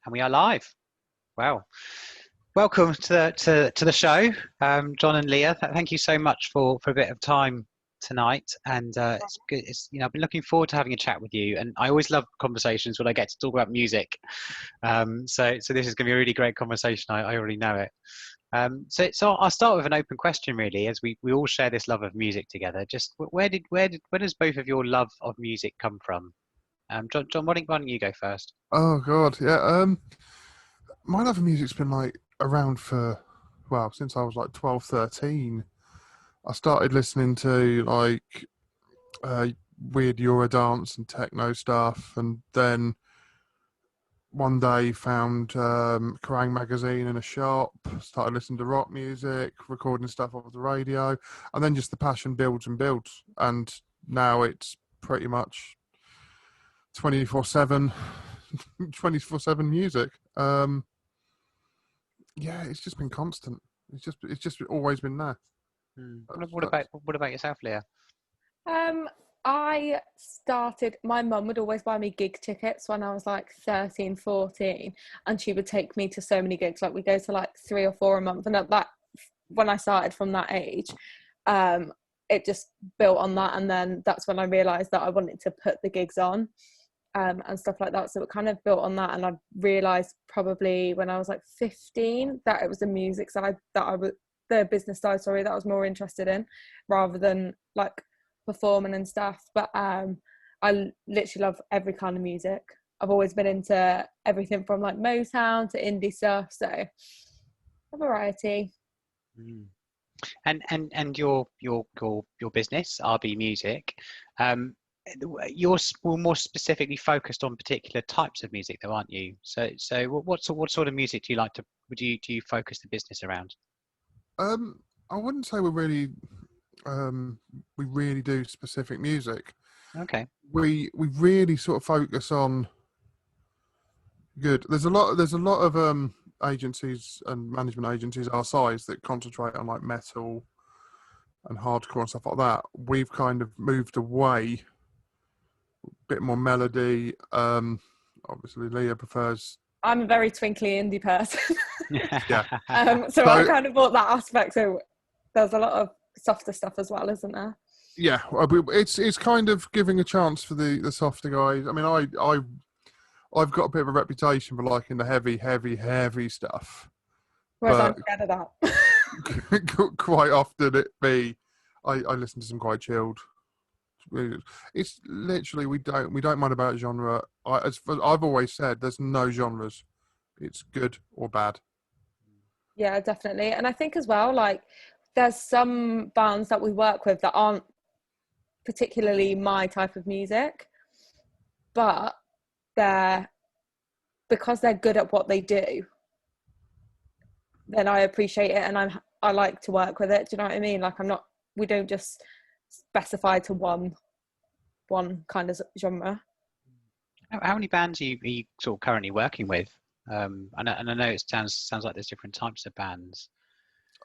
And we are live. Wow. Welcome to the show, John and Leah. Thank you so much for a bit of time tonight. And it's good. I've been looking forward to having a chat with you. And I always love conversations when I get to talk about music. So this is going to be a really great conversation. I already know it. So I'll start with an open question, really, as we all share this love of music together. Just where does both of your love of music come from? John, why don't you go first? Oh God, yeah. My love of music's been around for, since I was 12, 13. I started listening to weird Eurodance and techno stuff, and then one day found Kerrang magazine in a shop, started listening to rock music, recording stuff off the radio, and then just the passion builds and builds, and now it's pretty much 24/7 music. It's just been constant. It's just always been there. What about yourself, Leah? My mum would always buy me gig tickets when I was 13, 14, and she would take me to so many gigs. We go to 3 or 4 a month, and when I started from that age, it just built on that, and then that's when I realised that I wanted to put the gigs on. And stuff like that, so it kind of built on that, and I realised probably when I was 15 that it was the music side the business side, that I was more interested in, rather than performing and stuff. But I literally love every kind of music. I've always been into everything from Motown to indie stuff, so a variety. And your business, RB Music, you're more specifically focused on particular types of music, though, aren't you? So what sort of music do you focus the business around? I wouldn't say we really do specific music. Okay. We really sort of focus on good. There's a lot of agencies and management agencies our size that concentrate on metal and hardcore and stuff like that. We've kind of moved away. Bit more melody. Obviously Leah prefers. I'm a very twinkly indie person. Yeah. So I kind of bought that aspect. So there's a lot of softer stuff as well, isn't there? Yeah, it's kind of giving a chance for the softer guys. I mean, I've got a bit of a reputation for liking the heavy stuff. Whereas I'm scared of that. Quite often I listen to some quite chilled. It's literally we don't mind about genre. I've always said, there's no genres. It's good or bad. Yeah, definitely. And I think as well, there's some bands that we work with that aren't particularly my type of music, but because they're good at what they do, then I appreciate it, and I like to work with it. Do you know what I mean? We don't just specify to one kind of genre. How many bands are you sort of currently working with? And I know it sounds like there's different types of bands.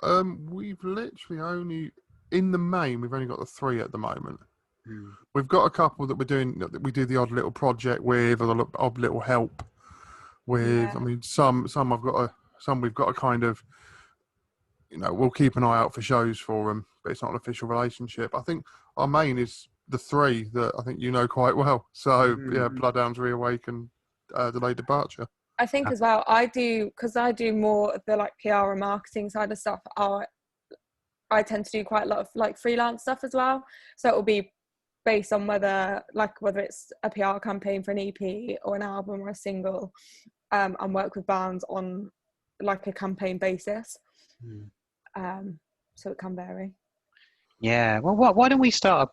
We've literally only, in the main, we've only got the 3 at the moment. We've got a couple that we do the odd little project with, or the odd little help with. Yeah. I mean, some we've got a kind of, we'll keep an eye out for shows for them, but it's not an official relationship. I think our main is the 3 that I think you know quite well. So Bloodhounds, Reawaken, Delayed Departure. I think as well, because I do more of the PR and marketing side of stuff. I tend to do quite a lot of freelance stuff as well. So it will be based on whether it's a PR campaign for an EP or an album or a single, and work with bands on a campaign basis. So it can vary. Yeah, well, why don't we start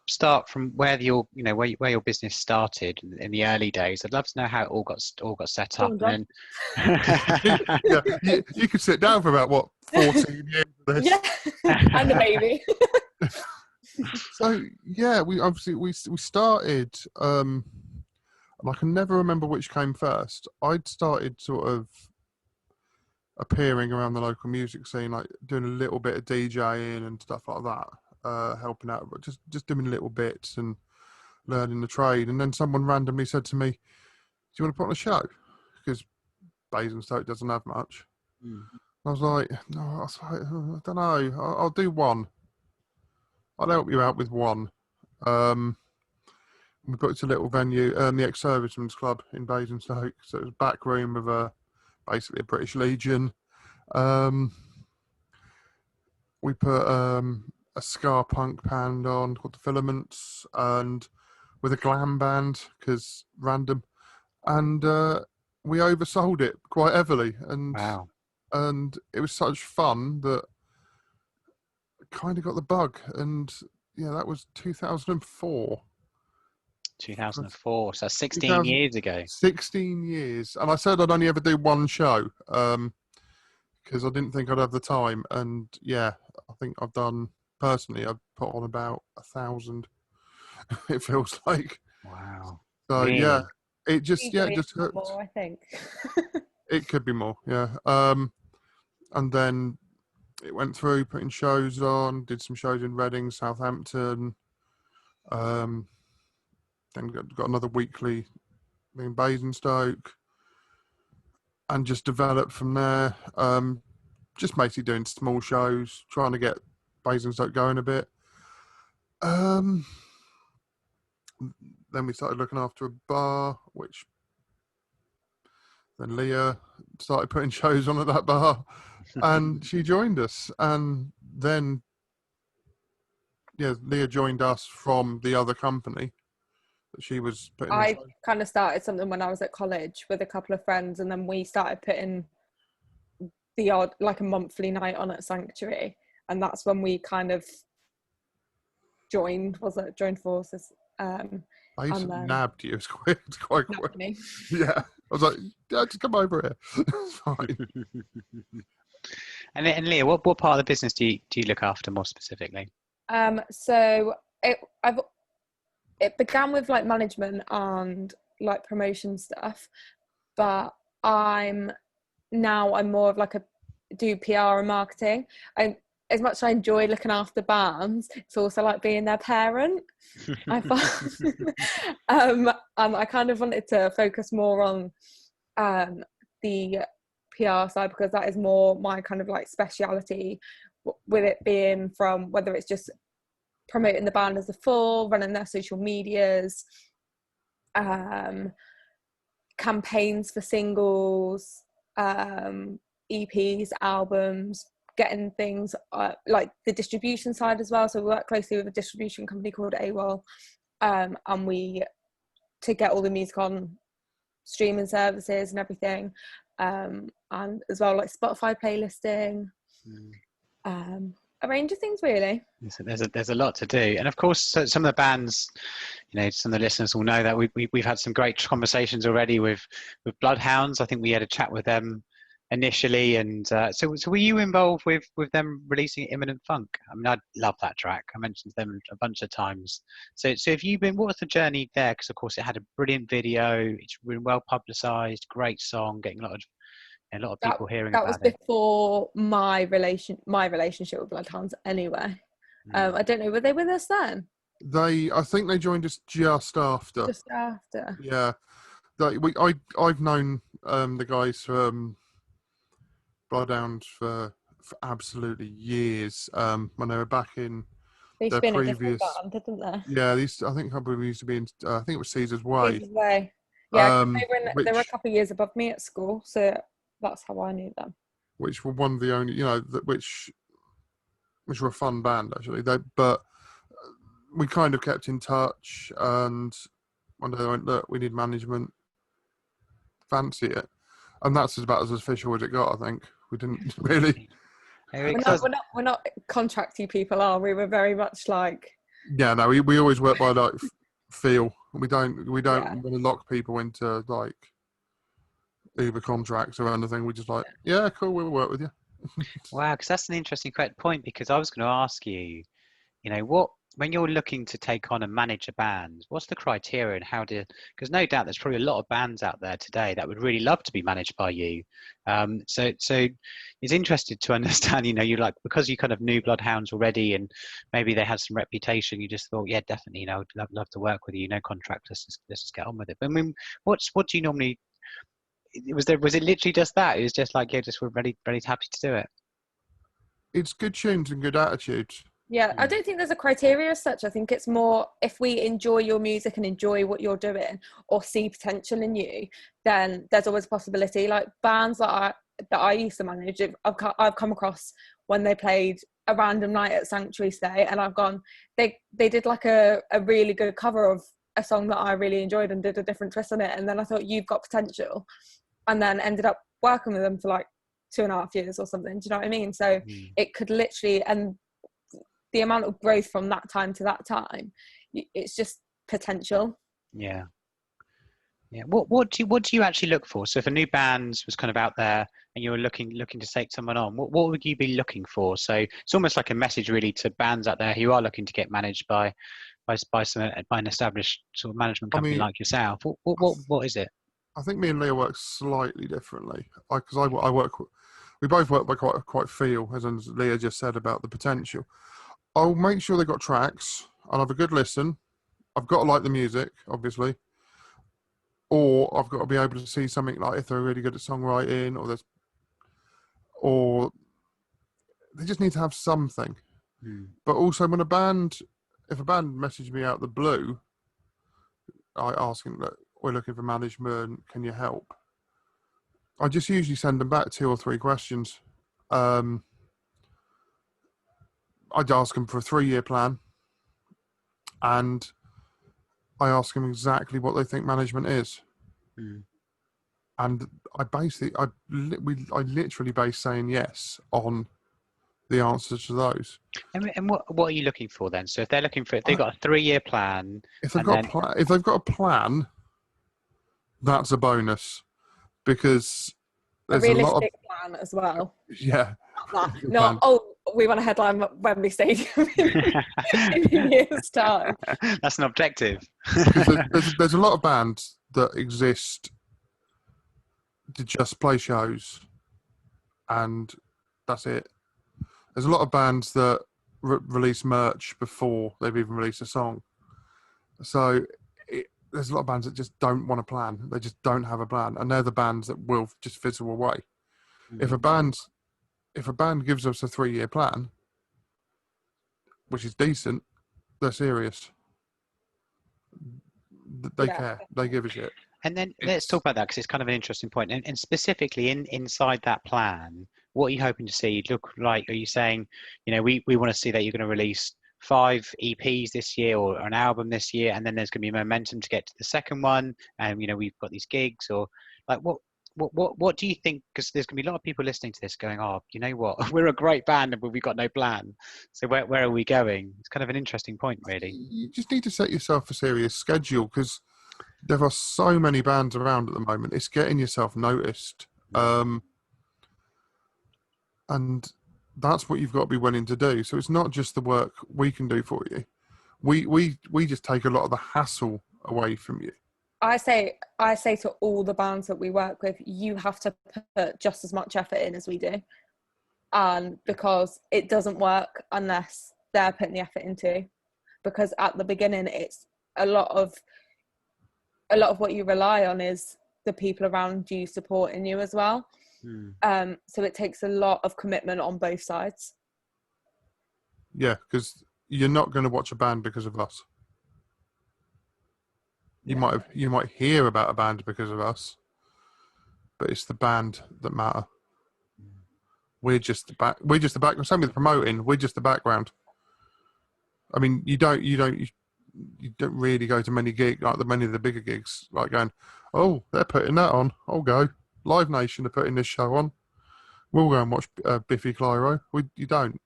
from where your business started in the early days? I'd love to know how it all got set up. And then you could sit down for about 14 years of this. Yeah, and the baby. So we started. I can never remember which came first. I'd started sort of appearing around the local music scene, doing a little bit of DJing and stuff like that. Helping out, just doing little bits and learning the trade. And then someone randomly said to me, "Do you want to put on a show?" Because Basingstoke doesn't have much. Mm. I was like, no, I don't know. I'll do one. I'll help you out with one. We booked a little venue, the ex-servicemen's club in Basingstoke. So it was a back room of basically a British Legion. We put a ska punk band on called the Filaments, and with a glam band, because random. And we oversold it quite heavily. Wow. And it was such fun that I kind of got the bug. And yeah, that was 2004. 2004, so 16 years ago. 16 years. And I said I'd only ever do one show because I didn't think I'd have the time. And yeah, I think I've done, personally, I've put on about 1,000, it feels like. Wow. So Really? yeah, it just hurts. More, I think. It could be more, yeah. And then it went through putting shows on, did some shows in Reading, Southampton. Then got another weekly in Basingstoke, and just developed from there. Just basically doing small shows, trying to get Basingstoke going a bit. Then we started looking after a bar, which then Leah started putting shows on at that bar, and she joined us. And then, yeah, Leah joined us from the other company that she was putting. I kind of started something when I was at college with a couple of friends, and then we started putting the odd, like a monthly night on at Sanctuary, and that's when we kind of joined forces. I used to nabbed you. It's quite quick. Me. Yeah, I was like, yeah, just come over here. It's fine. And Leah, what part of the business do you look after more specifically? So it began with like management and like promotion stuff, but I'm more of like do PR and marketing. As much as I enjoy looking after bands, it's also like being their parent. I find, and I kind of wanted to focus more on the PR side, because that is more my kind of like speciality, with it being from whether it's just promoting the band as a full, running their social medias, campaigns for singles, EPs, albums, getting things like the distribution side as well. So we work closely with a distribution company called AWOL, and we to get all the music on streaming services and everything, and as well like Spotify playlisting, a range of things really. There's a lot to do, and of course some of the bands, some of the listeners will know that we've had some great conversations already with Bloodhounds. I think we had a chat with them initially, and so were you involved with them releasing Imminent Funk? I mean, I love that track. I mentioned them a bunch of times. So have you been? What was the journey there? Because of course it had a brilliant video. It's been well publicised. Great song, getting a lot of people hearing about it. That was before my relationship with Bloodhounds anyway. I don't know, were they with us then? I think they joined us just after. Just after. Yeah. I've known the guys from Bloodhounds for absolutely years. When they were back in their previous band, didn't they? Yeah, I think probably used to be in. I think it was Caesar's Way. Caesar's Way. Yeah, they were a couple of years above me at school, so that's how I knew them. Which were one of the only, which were a fun band actually. But we kind of kept in touch, and one day they went, "Look, we need management. Fancy it?" And that's about as official as it got. I think we didn't really. We're not contracty people, are we? We're very much like. Yeah, no, we always work by like feel. We don't want to lock people into like either contracts or anything. We just like, yeah, cool, we'll work with you. Wow, because that's an interesting point, because I was going to ask you, when you're looking to take on and manage a band, what's the criteria, and because no doubt there's probably a lot of bands out there today that would really love to be managed by you. So it's interesting to understand, you like, because you kind of knew Bloodhounds already and maybe they had some reputation, you just thought, yeah, definitely, I'd love to work with you, no contract, let's just get on with it. But I mean, what do you normally, was it literally just that? It was just like, yeah, just we're ready, happy to do it. It's good tunes and good attitudes. Yeah, I don't think there's a criteria as such. I think it's more if we enjoy your music and enjoy what you're doing or see potential in you, then there's always a possibility. Like bands that I used to manage, I've come across when they played a random night at Sanctuary Stay, and I've gone, they did like a really good cover of a song that I really enjoyed and did a different twist on it, and then I thought, you've got potential, and then ended up working with them for like 2.5 years or something. Do you know what I mean? So it could literally, and the amount of growth from that time to that time, it's just potential. Yeah. What do you actually look for? So if a new band was kind of out there and you were looking to take someone on, what would you be looking for? So it's almost like a message really to bands out there who are looking to get managed by an established sort of management company like yourself. What is it? I think me and Leah work slightly differently. We both work by quite feel, as Leah just said about the potential. I'll make sure they've got tracks. I'll have a good listen. I've got to like the music, obviously. Or I've got to be able to see something like if they're really good at songwriting, or they just need to have something. But also, if a band messaged me out the blue, I asking that we're looking for management, can you help? I just usually send them back 2 or 3 questions. I'd ask them for a 3-year plan, and I ask them exactly what they think management is. And I literally base saying yes on the answers to those. And what are you looking for then? So if they're looking for, if they've got a 3-year plan, if they've got a plan, that's a bonus, because there's a realistic plan as well. Yeah. Not we want a headline at Wembley Stadium in a year's time. That's an objective. there's a lot of bands that exist to just play shows, and that's it. There's a lot of bands that release merch before they've even released a song. So there's a lot of bands that just don't want a plan. They just don't have a plan, and they're the bands that will just fizzle away. If a band gives us a 3-year plan, which is decent, they're serious. They care. They give a shit. And then let's talk about that, because it's kind of an interesting point. And specifically inside that plan, what are you hoping to see look like? Are you saying, we want to see that you're going to release 5 EPs this year or an album this year, and then there's going to be momentum to get to the second one, and we've got these gigs, or like what do you think? Because there's going to be a lot of people listening to this going, oh, you know what, we're a great band but we've got no plan, so where are we going? It's kind of an interesting point, really. You just need to set yourself a serious schedule, because there are so many bands around at the moment. It's getting yourself noticed, and that's what you've got to be willing to do. So it's not just the work we can do for you. We just take a lot of the hassle away from you. I say to all the bands that we work with, you have to put just as much effort in as we do, because it doesn't work unless they're putting the effort into. Because at the beginning, it's a lot of what you rely on is the people around you supporting you as well. So it takes a lot of commitment on both sides. Yeah, because you're not going to watch a band because of us. You might hear about a band because of us, but it's the band that matter. We're just the back. Same with promoting. We're just the background. I mean, you don't really go to many gigs, like many of the bigger gigs, like going, oh, they're putting that on, I'll go. Live Nation are putting this show on, we'll go and watch Biffy Clyro. You don't.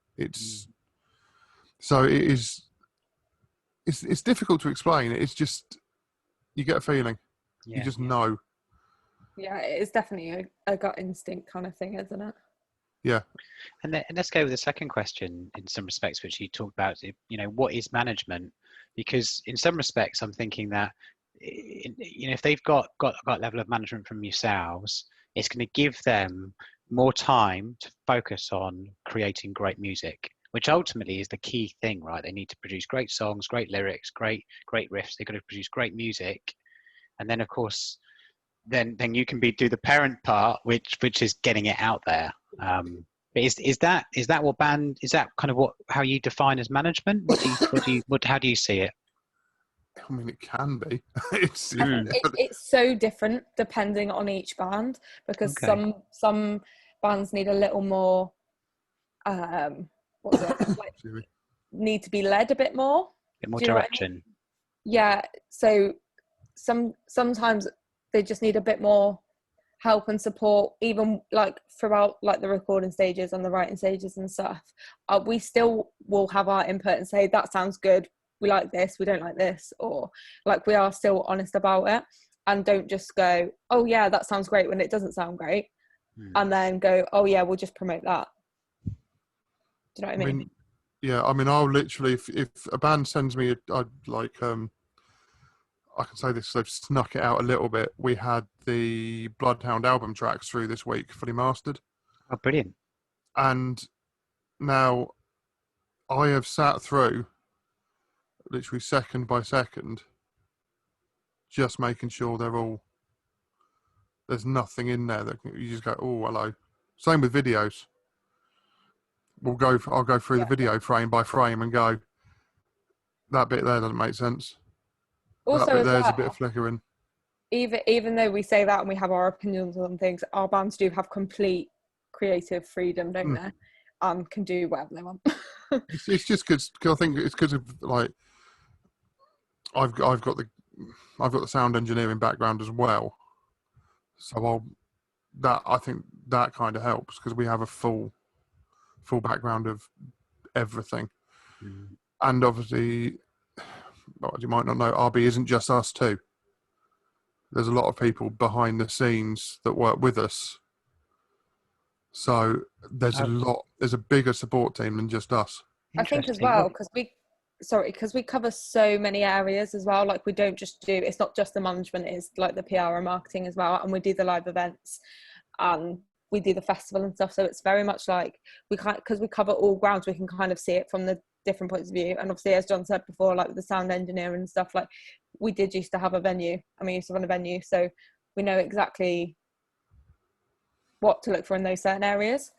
So it is. It's difficult to explain. It's just, you get a feeling. You just know. Yeah, it's definitely a gut instinct kind of thing, isn't it? Yeah. And let's go with the second question in some respects, which you talked about, what is management? Because in some respects, I'm thinking that, if they've got a level of management from yourselves, it's going to give them more time to focus on creating great music, which ultimately is the key thing, right? They need to produce great songs, great lyrics, great riffs. They've got to produce great music. And then, of course, then you can do the parent part, which is getting it out there. But is that what band is that kind of how you define as management? How do you see it? I mean, it can be. It's it's so different depending on each band, because some bands need a little more need to be led a bit more. A bit more direction. I mean? Yeah. So sometimes they just need a bit more help and support, even like throughout like the recording stages and the writing stages and stuff. We still will have our input and say, that sounds good, we like this, we don't like this, or like we are still honest about it, and don't just go, oh yeah, that sounds great, when it doesn't sound great, and then go, oh yeah, we'll just promote that. Do you know what I mean? Yeah, I mean, I'll literally, if a band sends me I can say this, they've snuck it out a little bit. We had the Bloodhound album tracks through this week, fully mastered. Oh, brilliant. And now I have sat through literally second by second, just making sure there's nothing in there that you just go, oh, hello. Same with videos. I'll go through the video frame by frame and go, that bit there doesn't make sense. Also, that bit there's a bit of flickering. Even though we say that and we have our opinions on things, our bands do have complete creative freedom, don't they? And can do whatever they want. It's just because I think it's because of like I've got the sound engineering background as well, so I think that kind of helps, because we have a full background of everything. And obviously, well, as you might not know, RB isn't just us too. There's a lot of people behind the scenes that work with us. So there's a bigger support team than just us. I think as well, because we cover so many areas as well. Like, we don't just do, it's not just the management, it's like the PR and marketing as well. And we do the live events and we do the festival and stuff. So it's very much like because we cover all grounds, we can kind of see it from the different points of view. And obviously, as John said before, like with the sound engineering and stuff, like we did used to have a venue, and we used to run a venue, so we know exactly what to look for in those certain areas.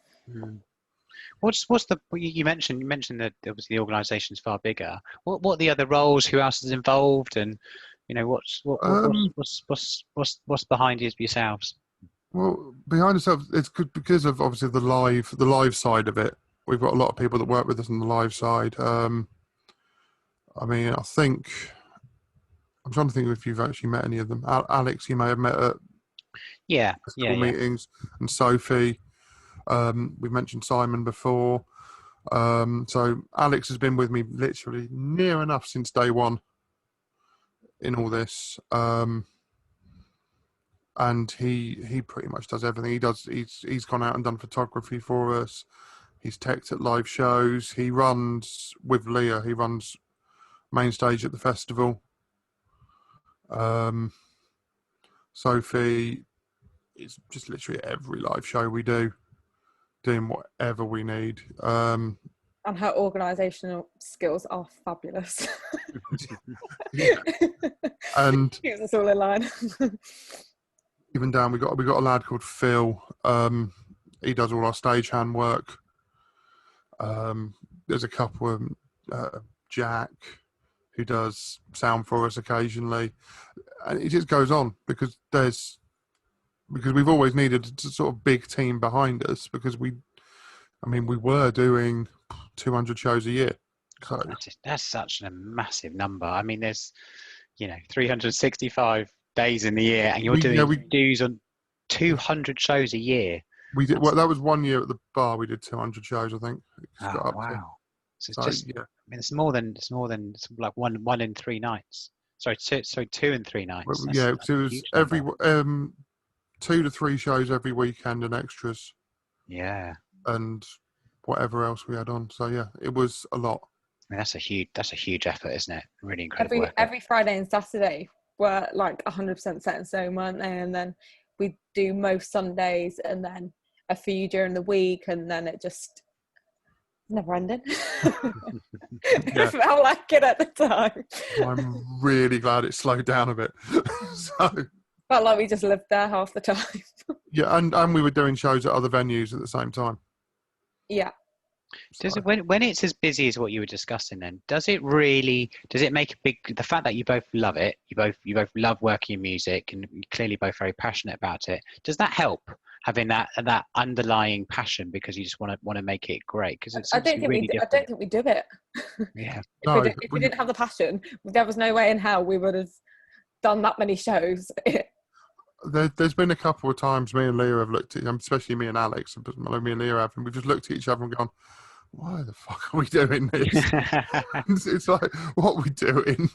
What's the you mentioned that obviously the organisation's far bigger. What are the other roles? Who else is involved? And what's behind yourselves? Well, behind ourselves, it's good because of obviously the live side of it. We've got a lot of people that work with us on the live side. I mean, I'm trying to think if you've actually met any of them. Alex, you may have met at school meetings, and Sophie. We've mentioned Simon before. So Alex has been with me literally near enough since day one in all this. And he pretty much does everything. He's gone out and done photography for us. He's teched at live shows. He runs with Leah. He runs main stage at the festival. Sophie is just literally every live show we do, doing whatever we need. And her organisational skills are fabulous. And keeps us all in line. Even down, we got a lad called Phil. He does all our stagehand work. There's a couple of Jack, who does sound for us occasionally, and it just goes on because we've always needed a sort of big team behind us, because we were doing 200 shows a year. So that's such a massive number. I mean, there's 365 days in the year, and you're doing dues on 200 shows a year. We did. Well, that was 1 year at the bar. We did 200 shows, I think. Oh, wow! So it's just. Yeah. I mean, it's more than like one in 3 nights. Sorry, 2 and 3 nights. Well, yeah, because it was every 2 to 3 shows every weekend and extras. Yeah. And whatever else we had on. So yeah, it was a lot. I mean, that's a huge effort, isn't it? Really incredible. Every Friday and Saturday were like 100% set in stone, weren't they? And then we do most Sundays, and then a few during the week, and then it just never ended. It felt like it at the time. I'm really glad it slowed down a bit. So Felt like we just lived there half the time. Yeah, and we were doing shows at other venues at the same time. Yeah. Does So, it, when it's as busy as what you were discussing, then does it make a big, the fact that you both love it, you both love working in music, and you're clearly both very passionate about it, does that help having that underlying passion because you just want to make it great? Because it's I don't think really we do, I different. don't think we do it. Yeah. If we didn't have the passion, there was no way in hell we would have done that many shows. there's been a couple of times me and Leah have looked at, especially me and Alex, but me and Leah have, and we've just looked at each other and gone, why the fuck are we doing this? It's like, what are we doing?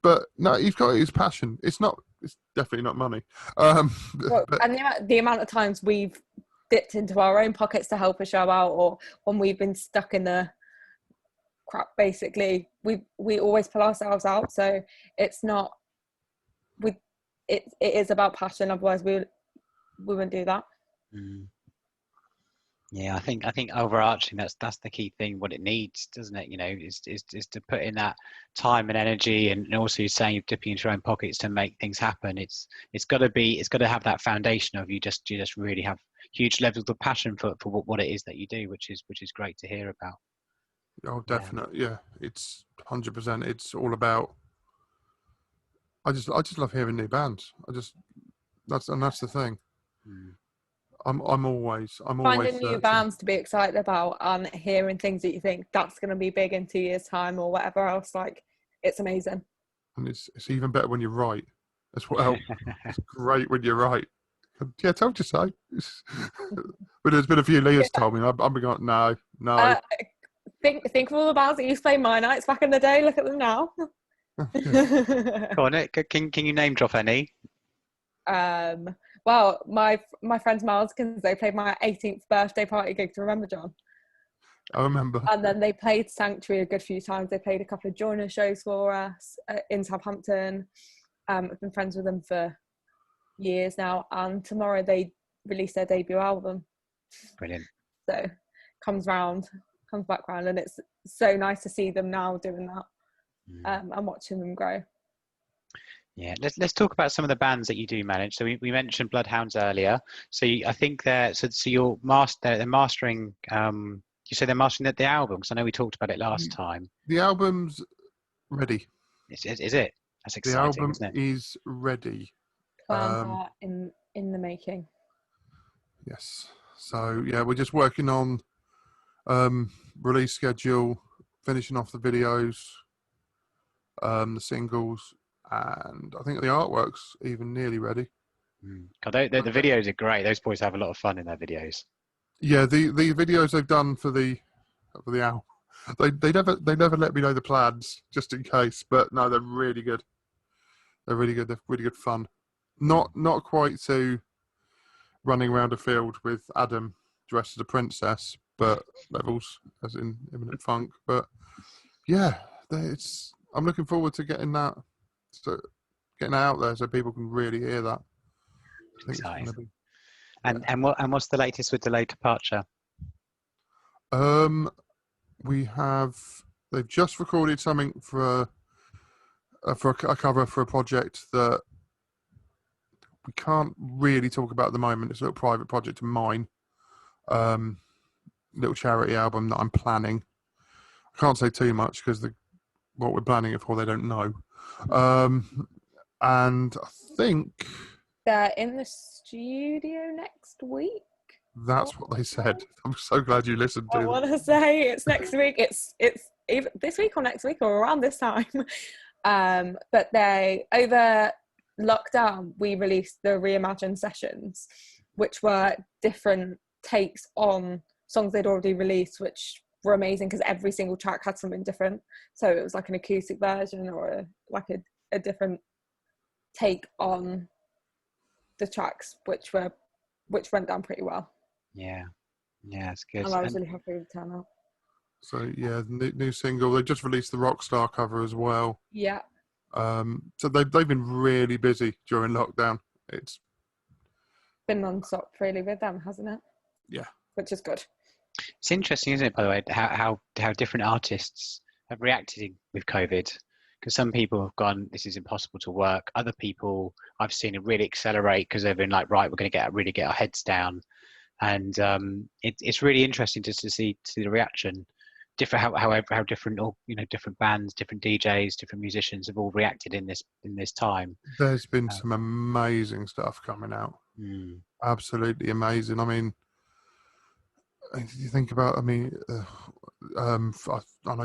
But no, he's got his passion. It's definitely not money. Well, But and the amount of times we've dipped into our own pockets to help a show out, or when we've been stuck in the crap, basically, we always pull ourselves out. So it's not, it is about passion. Otherwise, we wouldn't do that. Mm. Yeah, I think overarching that's the key thing. What it needs, doesn't it? Is to put in that time and energy, and also you're saying you're dipping into your own pockets to make things happen. It's got to have that foundation of you just really have huge levels of passion for what it is that you do, which is great to hear about. oh, definitely, yeah. It's 100%. It's all about. I just love hearing new bands. That's the thing. Mm. I'm always Finding new searching. bands to be excited about and hearing things that you think that's going to be big in 2 years' time or whatever else. Like, it's amazing. And it's even better when you're right as well. It's great when you're right. Yeah, told you so. But there's been a few Leah's told me. I've been going, no. Think of all the bands that used to play my nights back in the day. Look at them now. Go on, Nick. Can you name drop any? Well, my friends Miles, they played my 18th birthday party gig. Do you remember, John? I remember. And then they played Sanctuary a good few times. They played a couple of joiner shows for us in Southampton. I've been friends with them for years now, and tomorrow they release their debut album. Brilliant. So comes back round, and it's so nice to see them now doing that, and watching them grow. Yeah, let's talk about some of the bands that you do manage. So we mentioned Bloodhounds earlier. So I think they're mastering. You say they're mastering the album, because I know we talked about it last time. The album's ready. Is it? That's exciting, the album isn't it? is ready. Plans are in the making. Yes. So yeah, we're just working on release schedule, finishing off the videos, the singles, and I think the artwork's even nearly ready. God, the videos are great. Those boys have a lot of fun in their videos. Yeah, the videos they've done for the album, they never let me know the plans, just in case. But no, they're really good. They're really good. They're really good fun. Not quite so running around a field with Adam dressed as a princess, but levels as in Imminent Funk. But yeah, I'm looking forward to getting that out there so people can really hear that. I think Exciting. it's gonna be, And what's the latest with Delayed Departure? They've just recorded something for a cover for a project that we can't really talk about at the moment. It's a little private project of mine, little charity album that I'm planning. I can't say too much because what we're planning it for, they don't know. And I think they're in the studio next week. That's what they said. I'm so glad you listened to I want to say it's next week. It's either this week or next week or around this time. But they, over lockdown, we released the Reimagine sessions, which were different takes on songs they'd already released, which were amazing because every single track had something different. So it was like an acoustic version or a different take on the tracks, which went down pretty well. Yeah, it's good. And I was really happy with the turnout. So yeah, the new single. They just released the Rockstar cover as well. Yeah. So they've been really busy during lockdown. It's been non-stop really with them, hasn't it? Yeah. Which is good. It's interesting, isn't it, by the way, how different artists have reacted with COVID. because some people have gone, this is impossible to work. Other people I've seen it really accelerate because they've been like, right, we're going to really get our heads down. And it's really interesting just to see the reaction. How different, or different bands, different DJs, different musicians have all reacted in this time. There's been some amazing stuff coming out. Absolutely amazing. I mean, if you think about, I know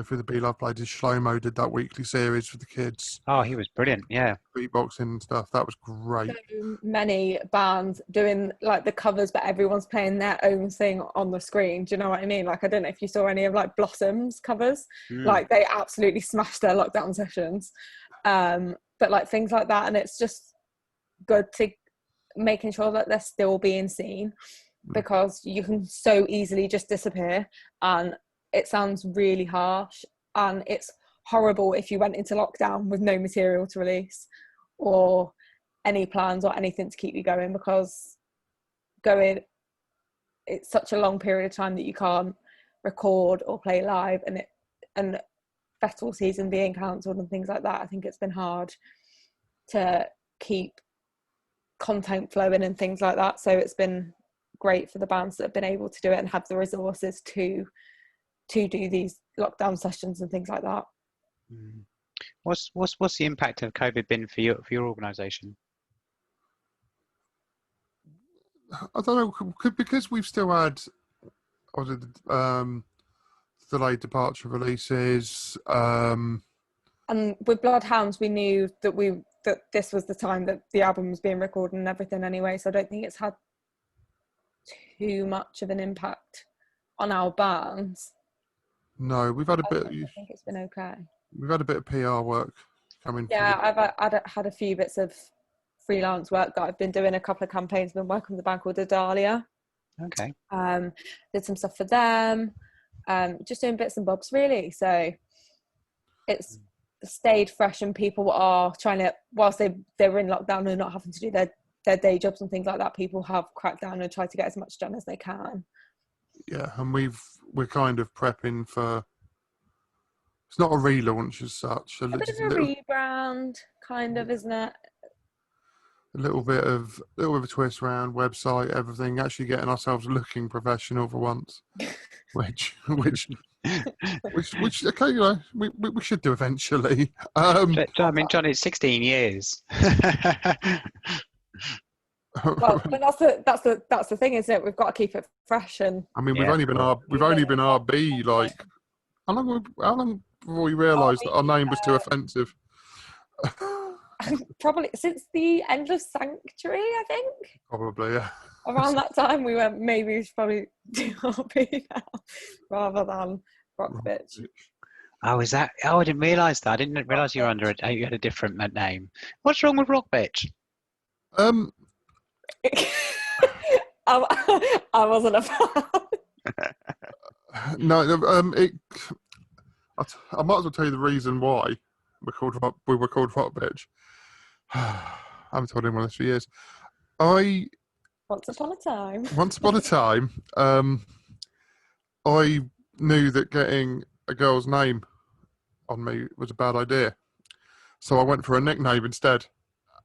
for the Be Love Played, Shlomo did that weekly series for the kids. Oh, he was brilliant. Yeah, beatboxing and stuff. That was great. So many bands doing like the covers, but everyone's playing their own thing on the screen. Do you know what I mean? Like, I don't know if you saw any of like Blossom's covers. Like, they absolutely smashed their lockdown sessions. But like things like that, and it's just good to making sure that they're still being seen, because you can so easily just disappear, and it sounds really harsh, and it's horrible if you went into lockdown with no material to release or any plans or anything to keep you going, because it's such a long period of time that you can't record or play live, and festival season being cancelled and things like that. I think it's been hard to keep content flowing and things like that, so it's been great for the bands that have been able to do it and have the resources to do these lockdown sessions and things like that. What's the impact of COVID been for your organisation? I don't know, because we've still had delayed departure releases. And with Bloodhounds, we knew that this was the time that the album was being recorded and everything anyway, so I don't think it's had too much of an impact on our bands. No, we've had a bit. I think it's been okay. We've had a bit of PR work coming. Yeah, I've had a few bits of freelance work that I've been doing. A couple of campaigns. Been working with a band called Adalia. Okay. Did some stuff for them. Just doing bits and bobs really. So it's stayed fresh, and people are trying to, whilst they're in lockdown and not having to do their day jobs and things like that, people have cracked down and tried to get as much done as they can. Yeah, and we're kind of prepping for. It's not a relaunch as such. A bit of a rebrand, kind of, isn't it? A little bit of a twist around website, everything. Actually, getting ourselves looking professional for once, which okay, we should do eventually. I mean, John, it's 16 years. Well, but that's the thing, isn't it? We've got to keep it fresh, and I mean, we've only been RB like how long before we realised that our name was too offensive? Probably since the end of Sanctuary, I think. Probably, yeah. Around that time, we went, maybe we should probably do RB now rather than Rock Bitch. Oh, is that? Oh, I didn't realise that. I didn't realise you were you had a different name. What's wrong with Rock Bitch? I wasn't a fan. No, I might as well tell you the reason why we were called Rock Bitch. I haven't told anyone this for years. Once upon a time, I knew that getting a girl's name on me was a bad idea, so I went for a nickname instead.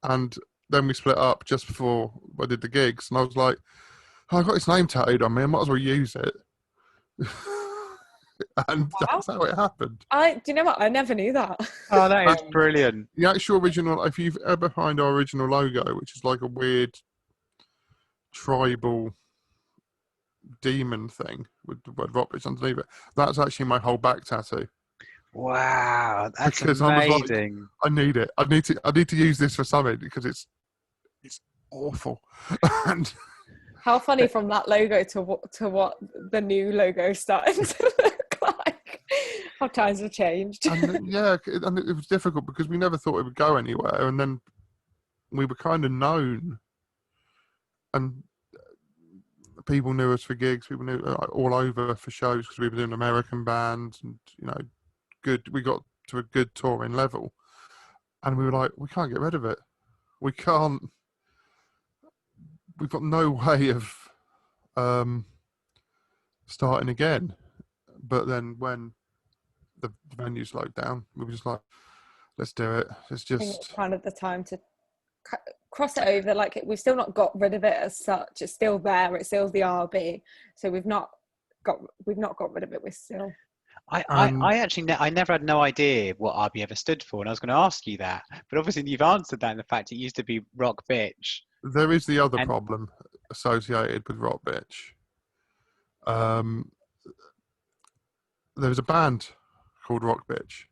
And then we split up just before I did the gigs, and I was like, oh, I got his name tattooed on me, I might as well use it. And that's how it happened. Do you know what? I never knew that. Oh, that is brilliant. The actual original, if you've ever find our original logo, which is like a weird tribal demon thing with the word Rock Bitch underneath it, that's actually my whole back tattoo. Wow, that's because amazing. I need it. I need to use this for something, because it's awful. And how funny from that logo to what the new logo started to look like. How times have changed. And, yeah, and it was difficult because we never thought it would go anywhere, and then we were kind of known, and people knew us for gigs. People knew all over for shows because we were doing American bands, and we got to a good touring level, and we were like, we can't get rid of it. We can't. We've got no way of starting again. But then when the venue slowed down, we were just like, let's do it. It's I think it's just kind of the time to cross it over. Like, we've still not got rid of it as such. It's still there. It's still the RB. So we've not got rid of it. We're still. I actually I never had no idea what RB ever stood for, and I was going to ask you that, but obviously you've answered that in the fact it used to be Rock Bitch. there is the other And problem associated with Rock Bitch. There was a band called Rock Bitch,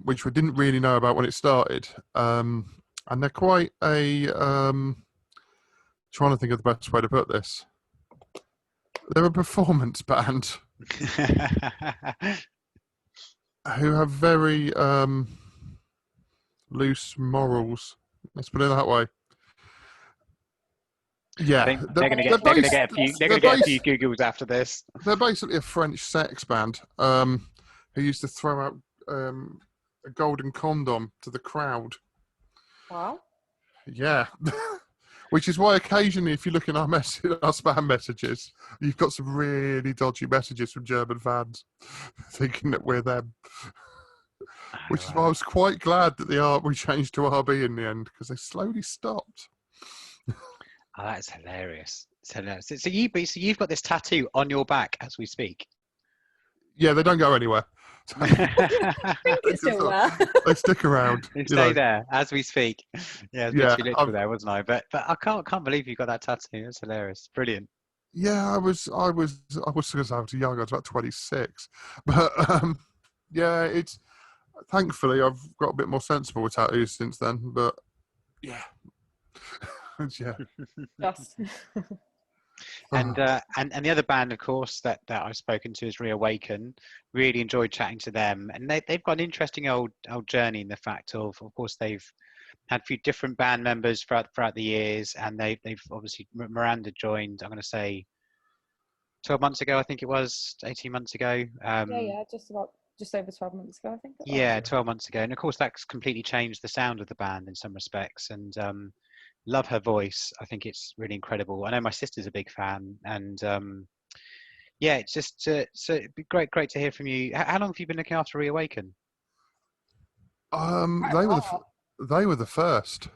which we didn't really know about when it started. And they're quite a trying to think of the best way to put this. They're a performance band who have very loose morals. Let's put it that way. Yeah, I think they're going to get a few Googles after this. They're basically a French sex band who used to throw out a golden condom to the crowd. Wow. Yeah. Which is why occasionally, if you look in our spam messages, you've got some really dodgy messages from German fans thinking that we're them. Which is why I was quite glad that we changed to RB in the end, because they slowly stopped. Oh, that's hilarious. It's hilarious. So you've got this tattoo on your back as we speak. Yeah, they don't go anywhere. I think it's still there. They stick around. They stay there as we speak. Yeah, it's Yeah, too literal there, wasn't I? But I can't believe you got that tattoo. It's hilarious. Brilliant. Yeah, I was because I was young. I was about 26, but yeah, it's thankfully I've got a bit more sensible with tattoos since then. But yeah, yeah. Just. And the other band, of course, that I've spoken to is Reawaken. Really enjoyed chatting to them, and they've got an interesting old journey in the fact of course they've had a few different band members throughout the years, and they've obviously Miranda joined. I'm going to say 12 months ago, I think it was 18 months ago. Just over 12 months ago, I think. Yeah, 12 months ago, and of course that's completely changed the sound of the band in some respects, and love her voice. I think it's really incredible. I know my sister's a big fan, and yeah, it's just so it'd be great to hear from you. How long have you been looking after Reawaken? They were the first.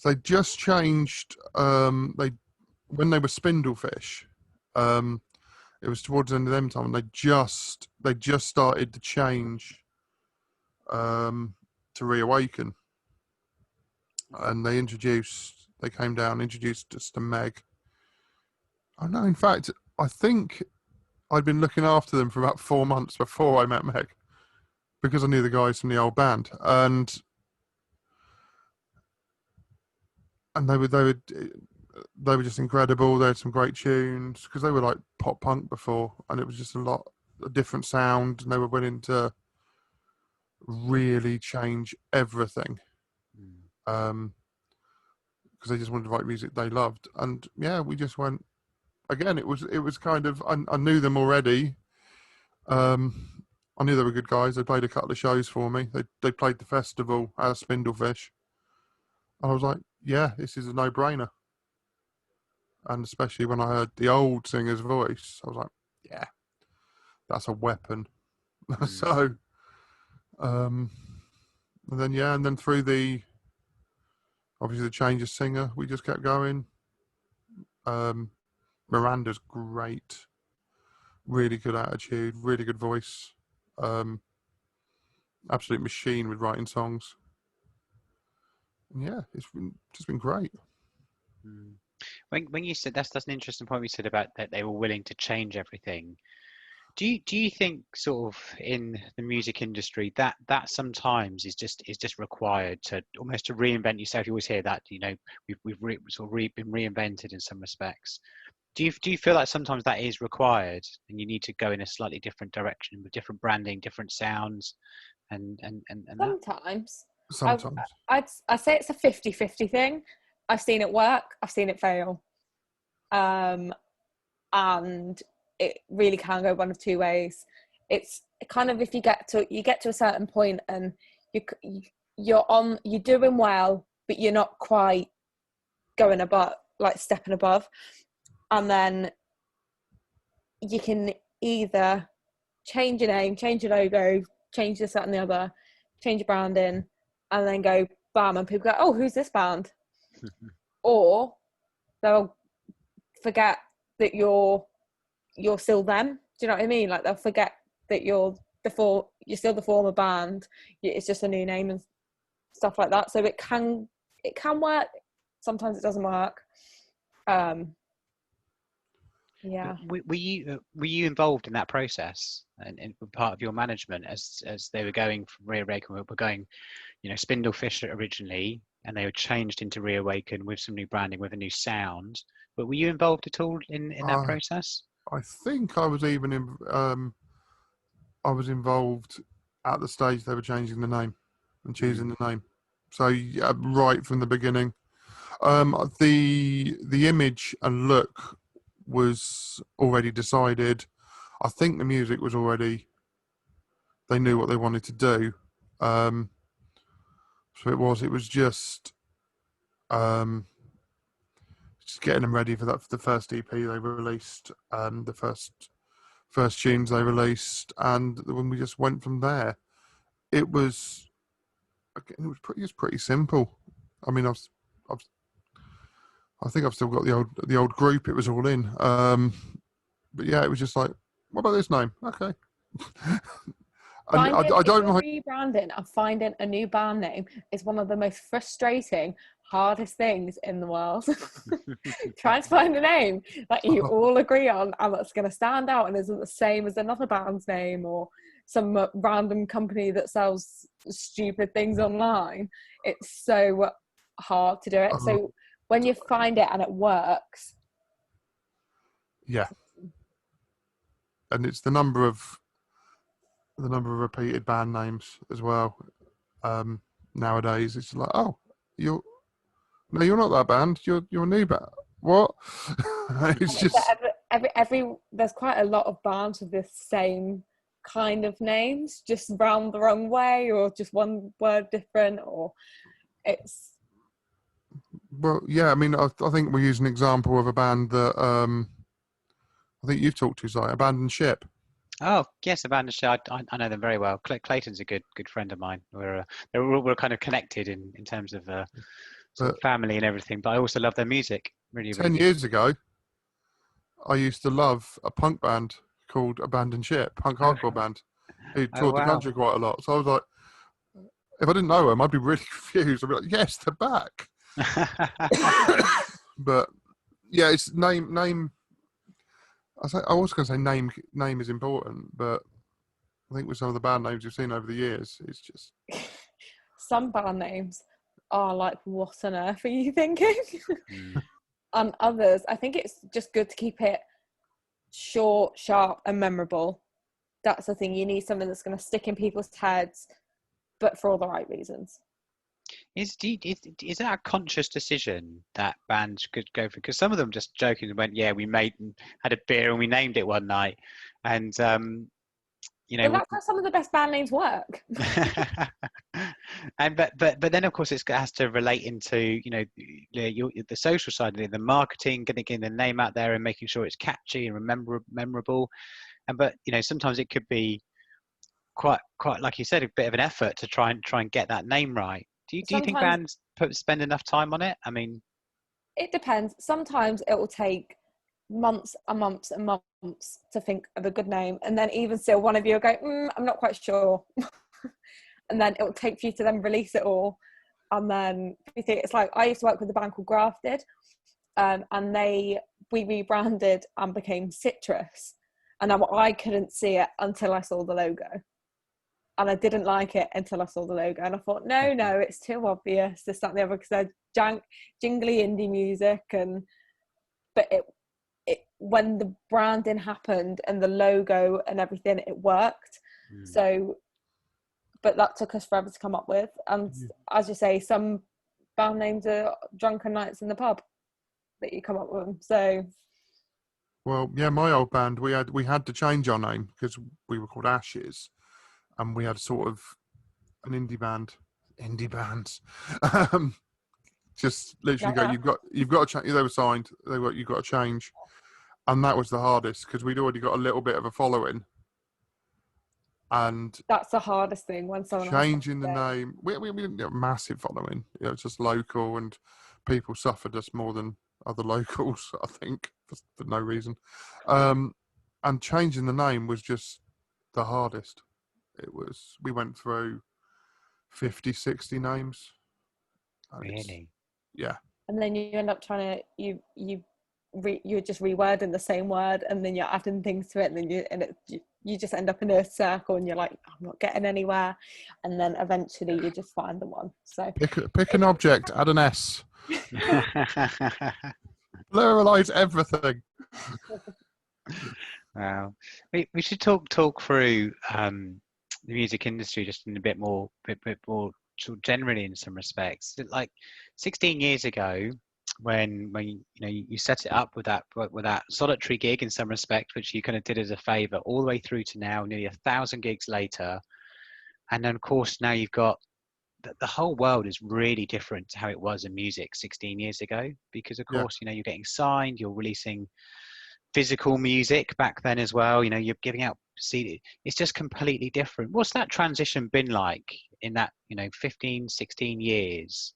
They just changed. When they were Spindlefish, it was towards the end of them time. They just started to change to Reawaken, and they came down, introduced us to Meg. Oh no, in fact, I think I'd been looking after them for about 4 months before I met Meg, because I knew the guys from the old band, and they were just incredible. They had some great tunes because they were like pop punk before, and it was just a different sound, and they were willing to really change everything. Because they just wanted to write music they loved, and yeah, we just went. Again, it was kind of I knew them already. I knew they were good guys. They played a couple of shows for me. They played the festival as Spindlefish, and I was like, yeah, this is a no-brainer. And especially when I heard the old singer's voice, I was like, yeah, that's a weapon. So, and then through obviously the change of singer, we just kept going. Miranda's great, really good attitude, really good voice, absolute machine with writing songs. And yeah, it's just been great. When you said that's an interesting point, you said about that they were willing to change everything. Do you think sort of in the music industry that sometimes is just required to almost to reinvent yourself? You always hear that, we've been reinvented in some respects. Do you feel like sometimes that is required, and you need to go in a slightly different direction with different branding, different sounds, and sometimes. Sometimes. I say it's a 50-50 thing. I've seen it work. I've seen it fail. And it really can go one of two ways. It's kind of if you get to a certain point and you're doing well, but you're not quite going above, like stepping above. And then you can either change your name, change your logo, change this, that and the other, change your branding, and then go bam, and people go, oh, who's this band? Or they'll forget that you're still them. Do you know what I mean? Like, they'll forget that you're still the former band. It's just a new name and stuff like that. So it can work. Sometimes it doesn't work. Yeah. Were you involved in that process and part of your management as they were going from Reawaken? Were going, Spindlefish originally, and they were changed into Reawaken with some new branding, with a new sound. But were you involved at all in that process? I think I was even I was involved at the stage they were changing the name and choosing the name. So yeah, right from the beginning. The image and look was already decided. I think the music was already, they knew what they wanted to do. So it was just getting them ready for that, for the first EP they released, the first tunes they released, and when we just went from there, it was pretty simple. I mean, I think I've still got the old group it was all in. But yeah, it was just like, what about this name? Okay. I don't like rebranding and finding a new band name is one of the most frustrating, hardest things in the world. Trying to find a name that you all agree on and that's going to stand out and isn't the same as another band's name or some random company that sells stupid things online. It's so hard to do it. So when you find it and it works, yeah, and it's the number of repeated band names as well. Nowadays, it's like, oh, you're not that band. You're a new band. What? It's just every there's quite a lot of bands with the same kind of names, just round the wrong way, or just one word different, or it's. Well, yeah. I mean, I think we use an example of a band that I think you've talked to, Si, Abandoned Ship. Oh yes, Abandoned Ship. I know them very well. Clayton's a good friend of mine. We're kind of connected in terms of sort of family and everything. But I also love their music. Really, 10 years ago, I used to love a punk band called Abandoned Ship, punk hardcore band, who toured the country quite a lot. So I was like, if I didn't know them, I'd be really confused. I'd be like, yes, they're back. But yeah, it's name. I was going to say name is important, but I think with some of the band names we've seen over the years, it's just some band names are like, what on earth are you thinking? And others, I think it's just good to keep it short, sharp, and memorable. That's the thing. You need something that's going to stick in people's heads, but for all the right reasons. Is that a conscious decision that bands could go for? Because some of them just jokingly went, yeah, we had a beer and we named it one night, and But that's how some of the best band names work. And but then of course it has to relate into the social side of it, the marketing, getting the name out there and making sure it's catchy and memorable. And but sometimes it could be quite like you said, a bit of an effort to try and get that name right. Do you think bands spend enough time on it? I mean, it depends. Sometimes it will take months and months and months to think of a good name, and then even still one of you will go, I'm not quite sure. And then it will take for you to then release it all. And then it's like, I used to work with a band called Grafted, and we rebranded and became Citrus, and I couldn't see it until I saw the logo, and I didn't like it until I saw the logo, and I thought, no, it's too obvious, this, that and the other, because they're jingly indie music. But it when the branding happened and the logo and everything, it worked. So, but that took us forever to come up with. And as you say, some band names are drunken nights in the pub that you come up with them. So, well, yeah, my old band, we had to change our name because we were called Ashes, and we had sort of an indie bands. Just literally you've got to change. They were signed. You've got to change, and that was the hardest because we'd already got a little bit of a following. And that's the hardest thing when someone changing the name. We didn't have a massive following. It's just local, and people suffered us more than other locals, I think, for no reason. And changing the name was just the hardest. We went through 50, 60 names. Really? Yeah. And then you end up trying to you're just rewording the same word, and then you're adding things to it, and then you just end up in a circle, and you're like, I'm not getting anywhere, and then eventually you just find the one. So pick an object, add an S, pluralize everything. Wow. We should talk through the music industry just in a bit more sort of generally in some respects. Like 16 years ago, when you set it up with that solitary gig in some respect, which you kind of did as a favor, all the way through to now, nearly 1,000 gigs later, and then of course now you've got the whole world is really different to how it was in music 16 years ago, because of course you're getting signed, you're releasing physical music back then as well, you're giving out CD. It's just completely different. What's that transition been like in that 15, 16 years?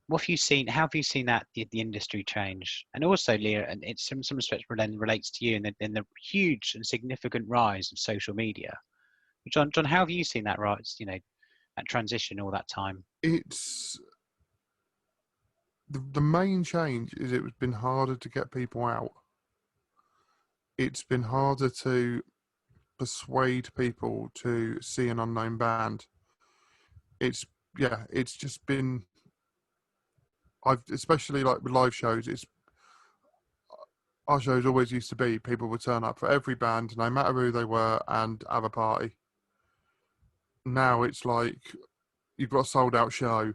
What have you seen? How have you seen that the industry change? And also, Leah, and it's in some respects relates to you, and the huge and significant rise of social media. John, how have you seen that rise? That transition all that time. It's the main change is it's been harder to get people out. It's been harder to persuade people to see an unknown band. It's just been. Especially like with live shows, our shows always used to be people would turn up for every band, no matter who they were, and have a party. Now it's like you've got a sold out show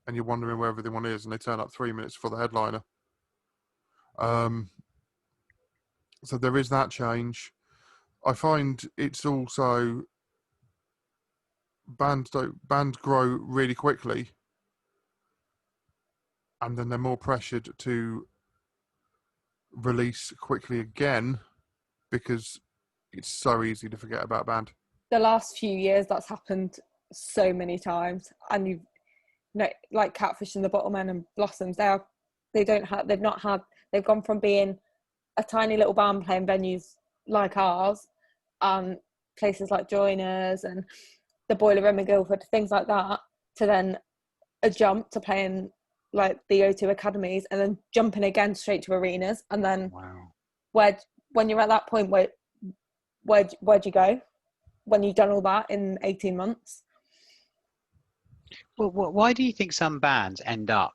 and you're wondering where everyone is, and they turn up 3 minutes for the headliner. So there is that change. I find it's also bands grow really quickly, and then they're more pressured to release quickly again because it's so easy to forget about a band. The last few years that's happened so many times, and like Catfish and the Bottlemen and Blossoms, they've gone from being a tiny little band playing venues like ours, places like Joiners and the Boiler Room in Guildford, things like that, to then a jump to playing like the O2 academies, and then jumping again straight to arenas. And then when you're at that point, where'd you go when you've done all that in 18 months? Well, why do you think some bands end up,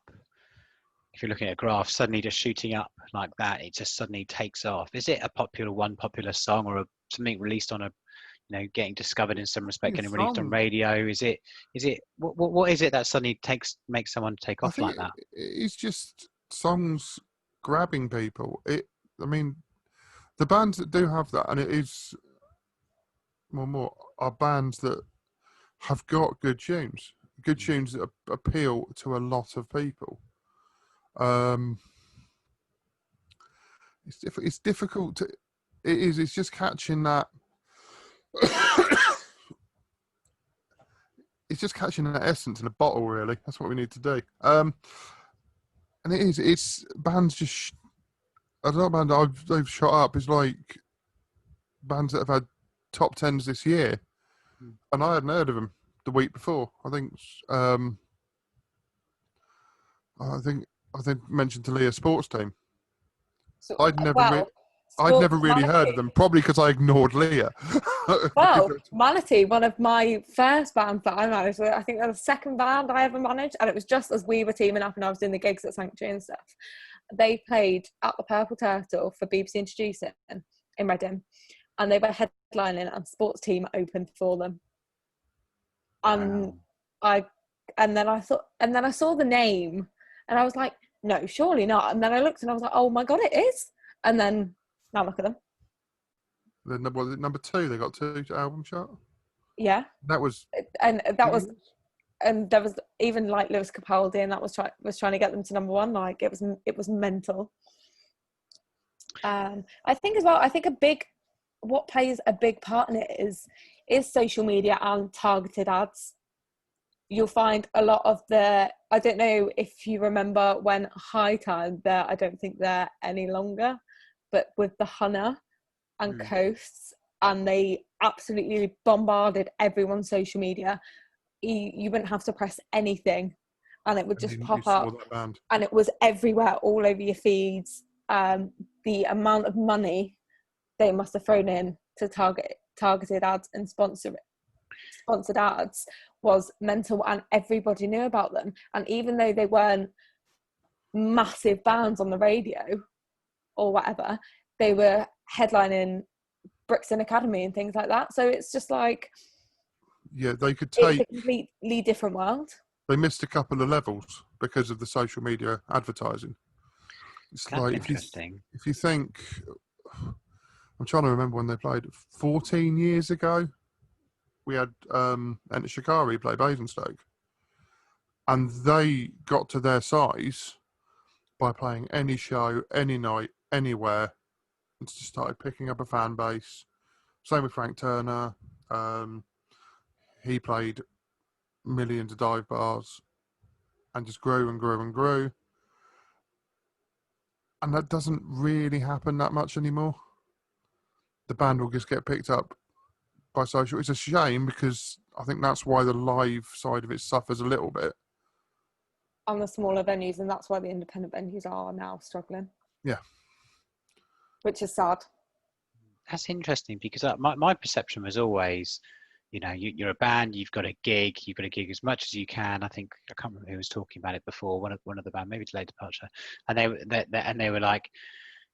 if you're looking at a graph, suddenly just shooting up like that? It just suddenly takes off. Is it a popular song, or something released on a, getting discovered in some respect, getting released on radio? Is it what is it that suddenly makes someone take off like that? It's just songs grabbing people. The bands that do have that, and it is more are bands that have got good tunes that appeal to a lot of people. It's difficult to. It's just catching that. It's just catching that essence in a bottle, really. That's what we need to do. And it's bands just. A lot of bands they've shot up is like bands that have had top 10s this year, and I hadn't heard of them the week before. I think mentioned to Leah Sports Team. So, I'd never really heard of them, probably because I ignored Leah. Well, Manatee, one of my first bands that I managed, I think they're the second band I ever managed, and it was just as we were teaming up and I was doing the gigs at Sanctuary and stuff. They played at the Purple Turtle for BBC Introducing in Reading, and they were headlining, and Sports Team opened for them. And wow. Then I saw the name, and I was like, no, surely not. And then I looked, and I was like, oh my god, it is. And then now look at them. Then number 2, they got 2 album chart. Yeah, that was, and there was even like Lewis Capaldi, and that was trying to get them to number 1. Like it was mental. I think as well. I think a big what plays a big part in it is social media and targeted ads. You'll find a lot of I don't know if you remember when High Time there, I don't think they're any longer, but with the Hunter and Coasts, and they absolutely bombarded everyone's social media. You wouldn't have to press anything and it would just pop up, and it was everywhere, all over your feeds. The amount of money they must have thrown in to targeted ads and sponsored ads was mental, and everybody knew about them. And even though they weren't massive bands on the radio or whatever, they were headlining Brixton Academy and things like that. So it's just like, yeah, they could take, it's a completely different world. They missed a couple of levels because of the social media advertising. It's That's like interesting. If you think, I'm trying to remember when they played 14 years ago. We had Enter Shikari play Basingstoke, and they got to their size by playing any show, any night, anywhere, and just started picking up a fan base. Same with Frank Turner. He played millions of dive bars and just grew and grew and grew. And that doesn't really happen that much anymore. The band will just get picked up by social. It's a shame because I think that's why the live side of it suffers a little bit. On the smaller venues, and that's why the independent venues are now struggling. Yeah. Which is sad. That's interesting because my perception was always, you know, you're a band, you've got a gig as much as you can. I think, I can't remember who was talking about it before, one of the band, maybe Delayed Departure, and they were like,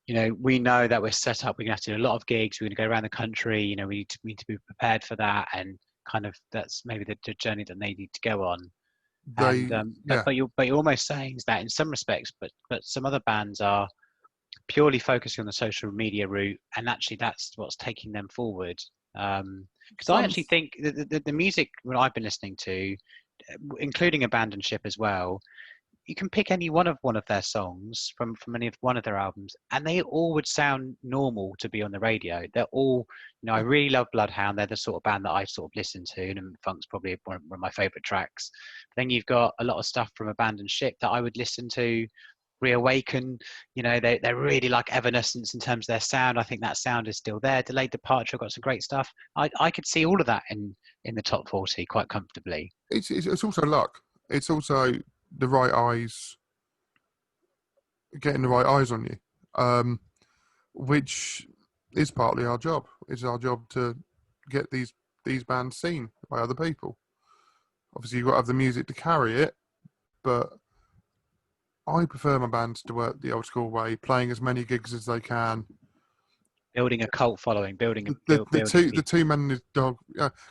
you know, we know that we're set up, we're gonna have to do a lot of gigs, we're gonna go around the country, you know, we need to be prepared for that, and kind of that's maybe the journey that they need to go on. But you're almost saying that in some respects, but some other bands are purely focusing on the social media route, and actually that's what's taking them forward. Because I actually think the music that I've been listening to, including Abandon Ship as well, you can pick any one of their songs from one of their albums, and they all would sound normal to be on the radio. They're all, you know, I really love Bloodhound. They're the sort of band that I sort of listen to, and Funk's probably one of my favourite tracks. Then you've got a lot of stuff from Abandoned Ship that I would listen to. Reawaken, you know, they're really like Evanescence in terms of their sound. I think that sound is still there. Delayed Departure got some great stuff. I could see all of that in the top 40 quite comfortably. It's also luck. It's also the right eyes, getting the right eyes on you, which is partly our job. It's our job to get these bands seen by other people. Obviously, you've got to have the music to carry it, but I prefer my bands to work the old school way, playing as many gigs as they can, building a cult following, the two men and his dog,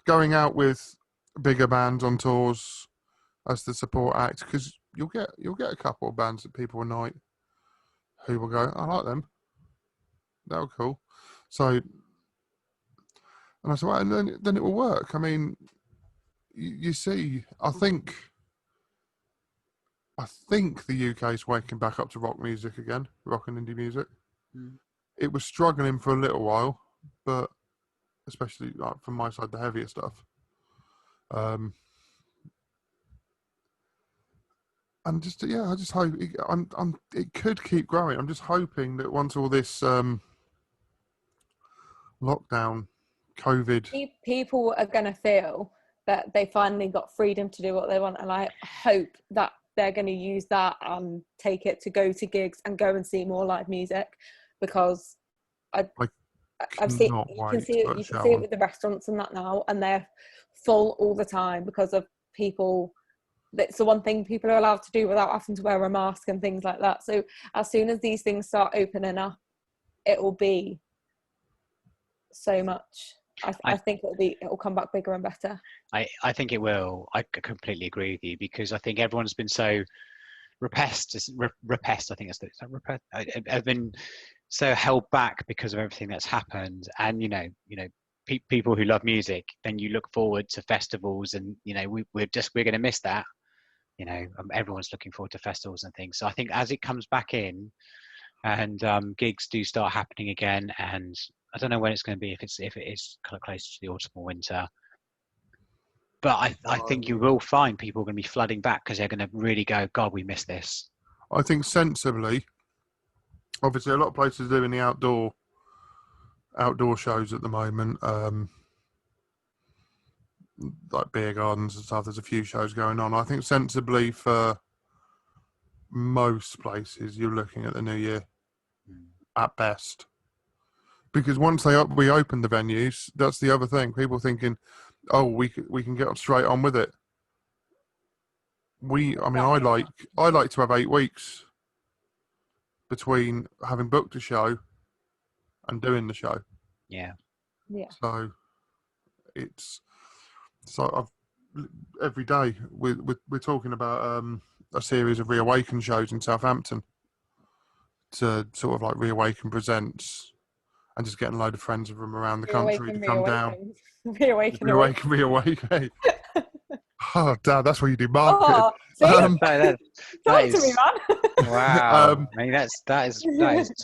going out with bigger bands on tours as the support act, because you'll get a couple of bands that people will night who will go, I like them, they were cool. So, and I said, well, and then it will work. I mean, you see, I think the UK is waking back up to rock music again, rock and indie music. It was struggling for a little while, but especially like from my side, the heavier stuff. And just I just hope it could keep growing. I'm just hoping that once all this lockdown, COVID, people are going to feel that they finally got freedom to do what they want, and I hope that they're going to use that and take it to go to gigs and go and see more live music, because I've seen, you can see it with the restaurants and that now, and they're full all the time because of people. That's the one thing people are allowed to do without having to wear a mask and things like that. So as soon as these things start opening up, it will be so much. I think it will come back bigger and better. I think it will. I completely agree with you, because I think everyone's been so repressed. I think it's repressed. I've been so held back because of everything that's happened, and you know, people who love music, then you look forward to festivals, and you know, we're going to miss that. You know, everyone's looking forward to festivals and things. So I think as it comes back in, and gigs do start happening again, and I don't know when it's going to be, if it is kind of close to the autumn or winter. But I think you will find people are going to be flooding back because they're going to really go, God, we missed this. I think sensibly, obviously a lot of places are doing the outdoor shows at the moment, like beer gardens and stuff. There's a few shows going on. I think sensibly for most places, you're looking at the new year at best. Because once we open the venues, that's the other thing. People thinking, oh, we can get straight on with it. I like to have 8 weeks between having booked a show and doing the show. Yeah. So every day we're talking about a series of Reawaken shows in Southampton to sort of like Reawaken presents. And just getting a load of friends from around the country to come down. Reawaken. Oh, Dad, that's what you do marketing. Oh, that is, to me, man. Wow. I mean, that is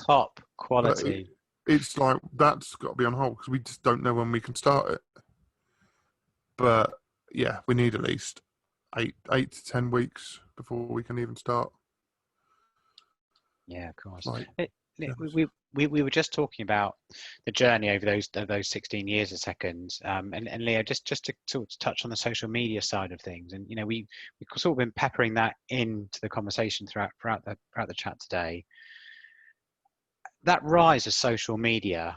top quality. It's like, that's got to be on hold because we just don't know when we can start it. But yeah, we need at least 8 to 10 weeks before we can even start. Yeah, of course. Like, we were just talking about the journey over those 16 years a second, and Leah, just to sort of touch on the social media side of things, and we've sort of been peppering that into the conversation throughout the chat today. That rise of social media,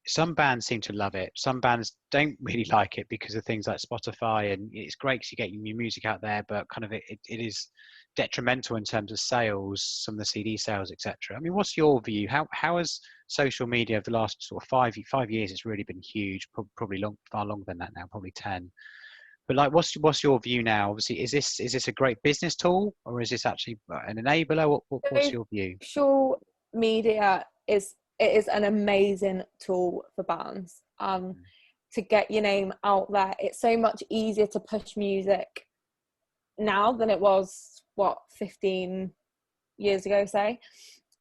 some bands seem to love it, some bands don't really like it because of things like Spotify, and it's great because you get your new music out there, but kind of it is detrimental in terms of sales, some of the CD sales, etc. I mean, what's your view? How has social media over the last sort of 5 years, it's really been huge, probably far longer than that now, probably 10. But like, what's your view now? Obviously, is this a great business tool, or is this actually an enabler? What's your view? Social media is an amazing tool for bands to get your name out there. It's so much easier to push music now than it was 15 years ago, say,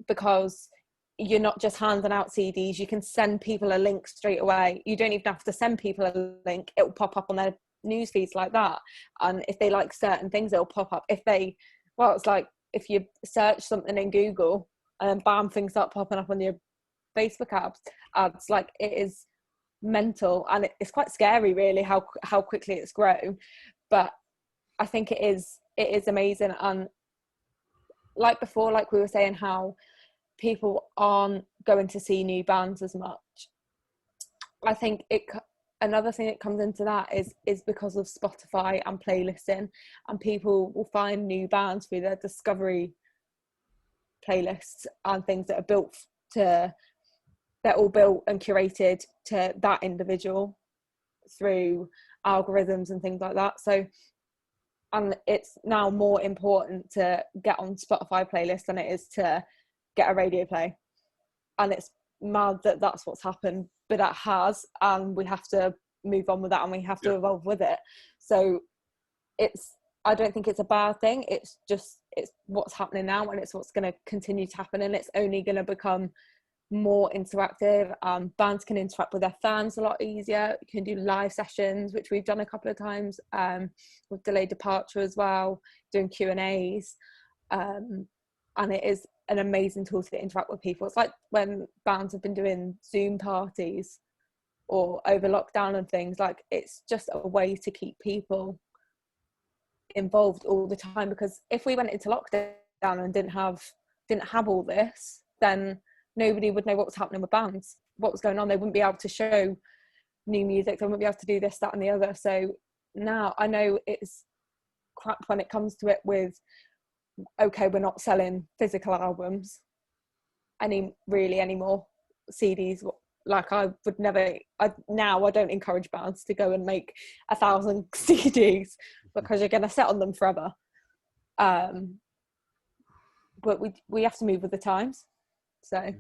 because you're not just handing out CDs. You can send people a link straight away. You don't even have to send people a link. It will pop up on their news feeds like that, and if they like certain things, it'll pop up. It's like if you search something in Google and then bam, things start popping up on your Facebook ads. Like, it is mental, and it's quite scary really how quickly it's grown, but I think it is amazing. And like before, like we were saying, how people aren't going to see new bands as much, I think another thing that comes into that is because of Spotify and playlisting, and people will find new bands through their discovery playlists and things that are they're all built and curated to that individual through algorithms and things like that. So, and it's now more important to get on Spotify playlists than it is to get a radio play. And it's mad that that's what's happened, but that has, and we have to move on with that, and we have to evolve with it. So I don't think it's a bad thing. It's what's happening now, and it's what's going to continue to happen, and it's only going to become more interactive. Bands can interact with their fans a lot easier. You can do live sessions, which we've done a couple of times with Delayed Departure as well, doing Q&As, and it is an amazing tool to interact with people. It's like when bands have been doing Zoom parties or over lockdown and things, like, it's just a way to keep people involved all the time, because if we went into lockdown and didn't have all this, then nobody would know what was happening with bands, what was going on. They wouldn't be able to show new music, they wouldn't be able to do this, that and the other. So now I know it's crap when it comes to it with, okay, we're not selling physical albums anymore, CDs. Like, I would never, I don't encourage bands to go and make 1,000 CDs because you're going to sit on them forever. But we have to move with the times. So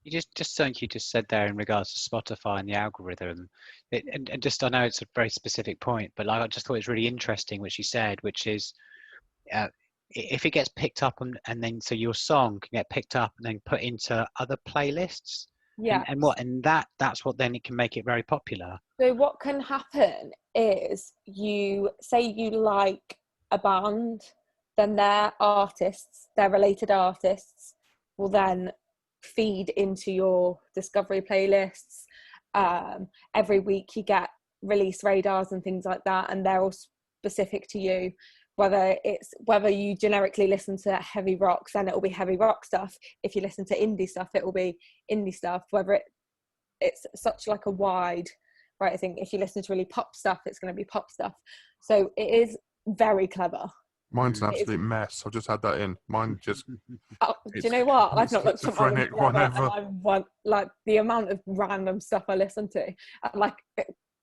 you just something you just said there in regards to Spotify and the algorithm, and just, I know it's a very specific point, but like, I just thought it was really interesting what you said, which is if it gets picked up and then so your song can get picked up and then put into other playlists. Yeah. And that's what then it can make it very popular. So what can happen is you say you like a band, then their related artists will then feed into your discovery playlists. Every week you get release radars and things like that, and they're all specific to you. Whether you generically listen to heavy rock, then it will be heavy rock stuff. If you listen to indie stuff, it will be indie stuff. It's such like a wide, right? I think if you listen to really pop stuff, it's going to be pop stuff. So it is very clever. Mine's an absolute mess. I've just had that in. Mine just. Do you know what? I've not looked at mine whenever. Like the amount of random stuff I listen to, like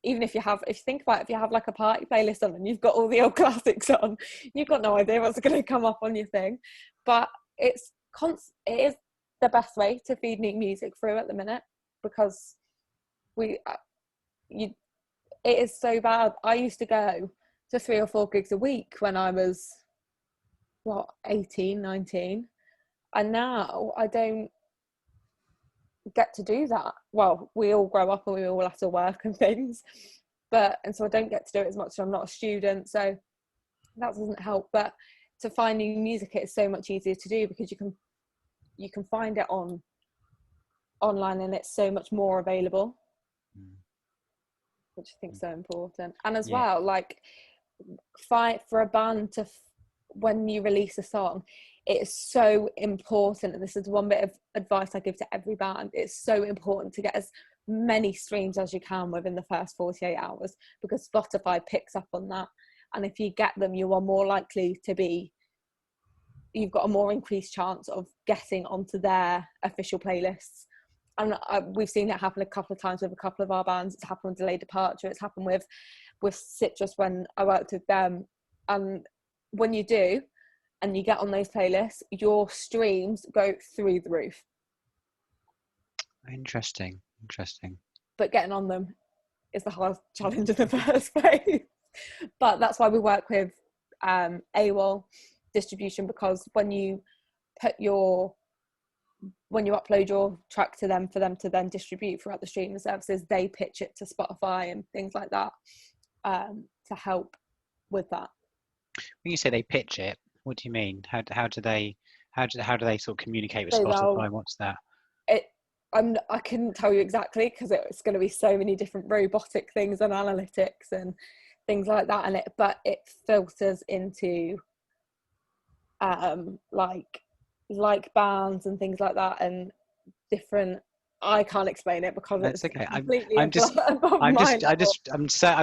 even if you think about it, if you have like a party playlist on and you've got all the old classics on, you've got no idea what's going to come up on your thing. But it is the best way to feed new music through at the minute, because it is so bad. I used to go to 3 or 4 gigs a week when I was 18, 19, and now I don't get to do that. Well, we all grow up and we all have to work and things, and so I don't get to do it as much. I'm not a student, so that doesn't help. But to find new music, it's so much easier to do because you can find it online, and it's so much more available, which I think is so important. And as well, like, fight for a band to when you release a song, it is so important, and this is one bit of advice I give to every band, it's so important to get as many streams as you can within the first 48 hours, because Spotify picks up on that, and if you get them, you are more likely you've got a more increased chance of getting onto their official playlists. And we've seen it happen a couple of times with a couple of our bands. It's happened with Delayed Departure. It's happened with Citrus when I worked with them. And when you do, and you get on those playlists, your streams go through the roof. Interesting. But getting on them is the hard challenge in the first place. But that's why we work with AWOL distribution, because when you upload your track to them for them to then distribute throughout the streaming services, they pitch it to Spotify and things like that to help with that. When you say they pitch it, what do you mean? How do they sort of communicate with Spotify? What's that? I couldn't tell you exactly, because it's going to be so many different robotic things and analytics and things like that, but it filters into like bands and things like that, and different. I can't explain it because that's it's okay. completely I'm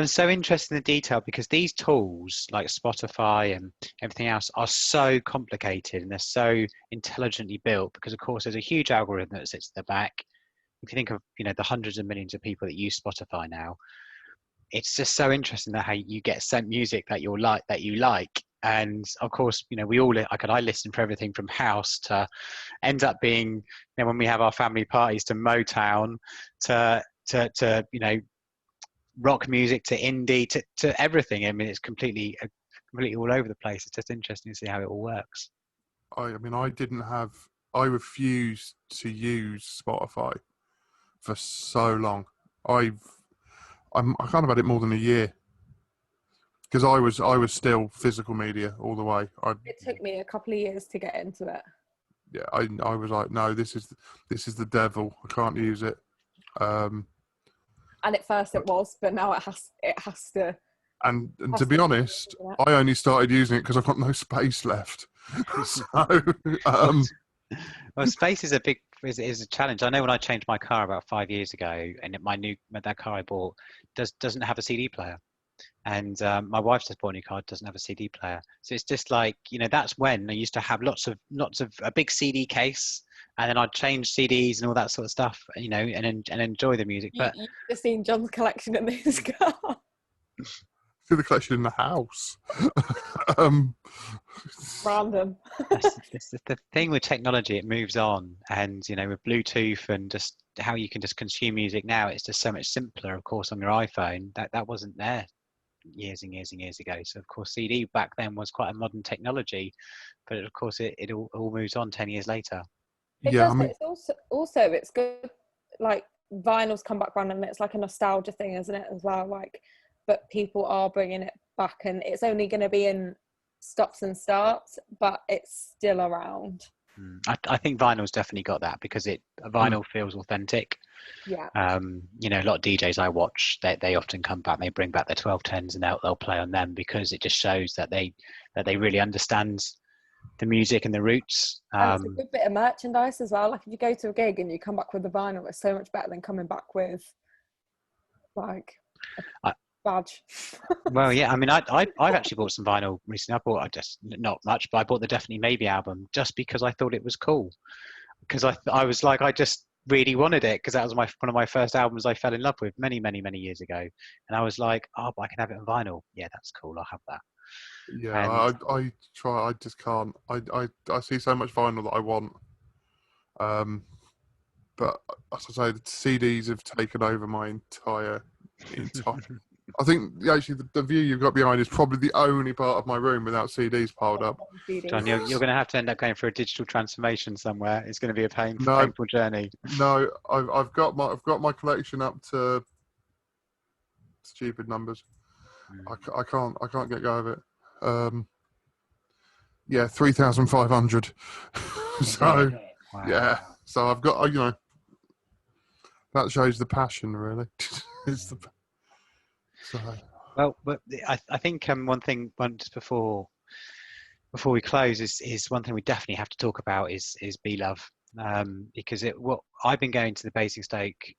so interested in the detail, because these tools like Spotify and everything else are so complicated, and they're so intelligently built, because of course there's a huge algorithm that sits at the back. If you think of the hundreds of millions of people that use Spotify now, it's just so interesting that how you get sent music that you like. And of course, I listen for everything from house to ends up being, when we have our family parties, to Motown, to rock music, to indie, to everything. I mean, it's completely all over the place. It's just interesting to see how it all works. I refused to use Spotify for so long. I kind of had it more than a year, because I was still physical media all the way. It took me a couple of years to get into it. Yeah, I was like, no, this is the devil. I can't use it. And at first it was, but now it has to. And to be honest, I only started using it because I've got no space left. Well, space is a challenge. I know when I changed my car about 5 years ago, and that car I bought doesn't have a CD player. And my wife's just bought a new car, doesn't have a CD player. So it's just like, that's when I used to have lots of a big CD case, and then I'd change CDs and all that sort of stuff, and enjoy the music. But you've just seen John's collection in this car. See the collection in the house. Random. That's the thing with technology, it moves on, and with Bluetooth and just how you can just consume music now, it's just so much simpler. Of course, on your iPhone, that wasn't there years and years and years ago. So of course, CD back then was quite a modern technology, but of course it all moves on 10 years later. It's good. like vinyl's come back around, and it's like a nostalgia thing, isn't it, as well? Like, but people are bringing it back, and it's only going to be in stops and starts, but it's still around. I think vinyl's definitely got that, because vinyl feels authentic. Yeah. You know, a lot of DJs I watch, they often come back, they bring back their 1210s and they'll play on them, because it just shows that they really understand the music and the roots. And it's a good bit of merchandise as well. Like, if you go to a gig and you come back with the vinyl, it's so much better than coming back with like a badge. Well, yeah, I mean, I've actually bought some vinyl recently. I just, not much, but I bought the Definitely Maybe album just because I thought it was cool. Because I was like, I just really wanted it, because that was one of my first albums I fell in love with many years ago. And I was like, oh, but I can have it on vinyl. Yeah, that's cool. I'll have that. Yeah, I try. I just can't. I see so much vinyl that I want. But as I say, the CDs have taken over my entire. I think actually the view you've got behind is probably the only part of my room without CDs piled up. John, you're going to have to end up going for a digital transformation somewhere. It's going to be a painful journey. No, I've got my collection up to stupid numbers. I can't get go of it. Yeah, 3,500. So wow. Yeah, so I've got, you know, that shows the passion, really. Well, but I think one thing, just before we close, is one thing we definitely have to talk about is Be Love, because what I've been going to the Basingstoke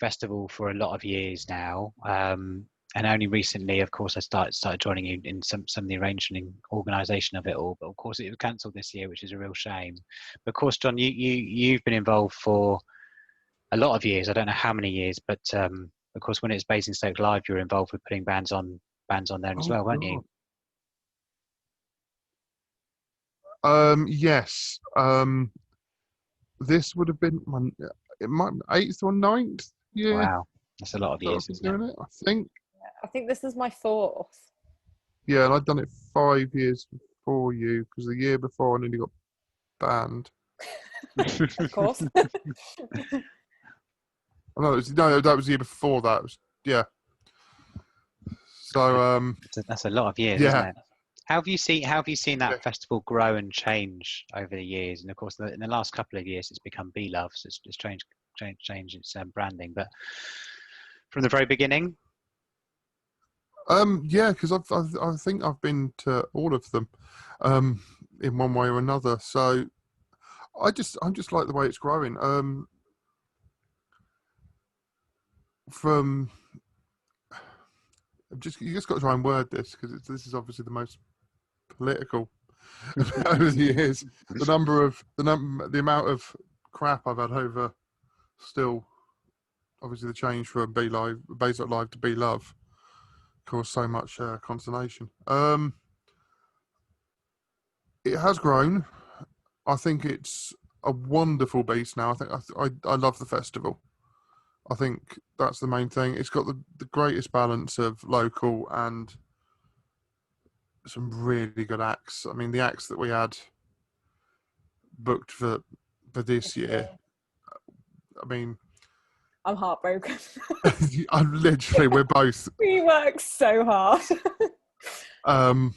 Festival for a lot of years now, and only recently, of course, I started joining you in some of the arranging and organisation of it all. But of course, it was cancelled this year, which is a real shame. But of course, John, you've been involved for a lot of years. I don't know how many years, but of course, when it's Basingstoke Live, you were involved with putting bands on there as well, weren't you? Yes. This would have been my 8th or 9th year. Wow, that's a lot of years, isn't it? I think. I think this is my 4th. Yeah, and I'd done it 5 years before you, because the year before I nearly got banned. Of course. No, that was the year before that. Yeah. So that's a lot of years, isn't it? How have you seen that festival grow and change over the years? And of course, in the last couple of years, it's become Be Love, so it's changed its branding. But from the very beginning, yeah, because I think I've been to all of them, in one way or another. So I just like the way it's growing. You just got to try and word this, because this is obviously the most political over the years. The amount of crap I've had over, still, obviously the change from Basingstoke Live to Be Love caused so much consternation. It has grown. I think it's a wonderful beast now. I love the festival. I think that's the main thing. It's got the greatest balance of local and some really good acts. I mean, the acts that we had booked for this year, I mean, I'm heartbroken. we're both. We work so hard. And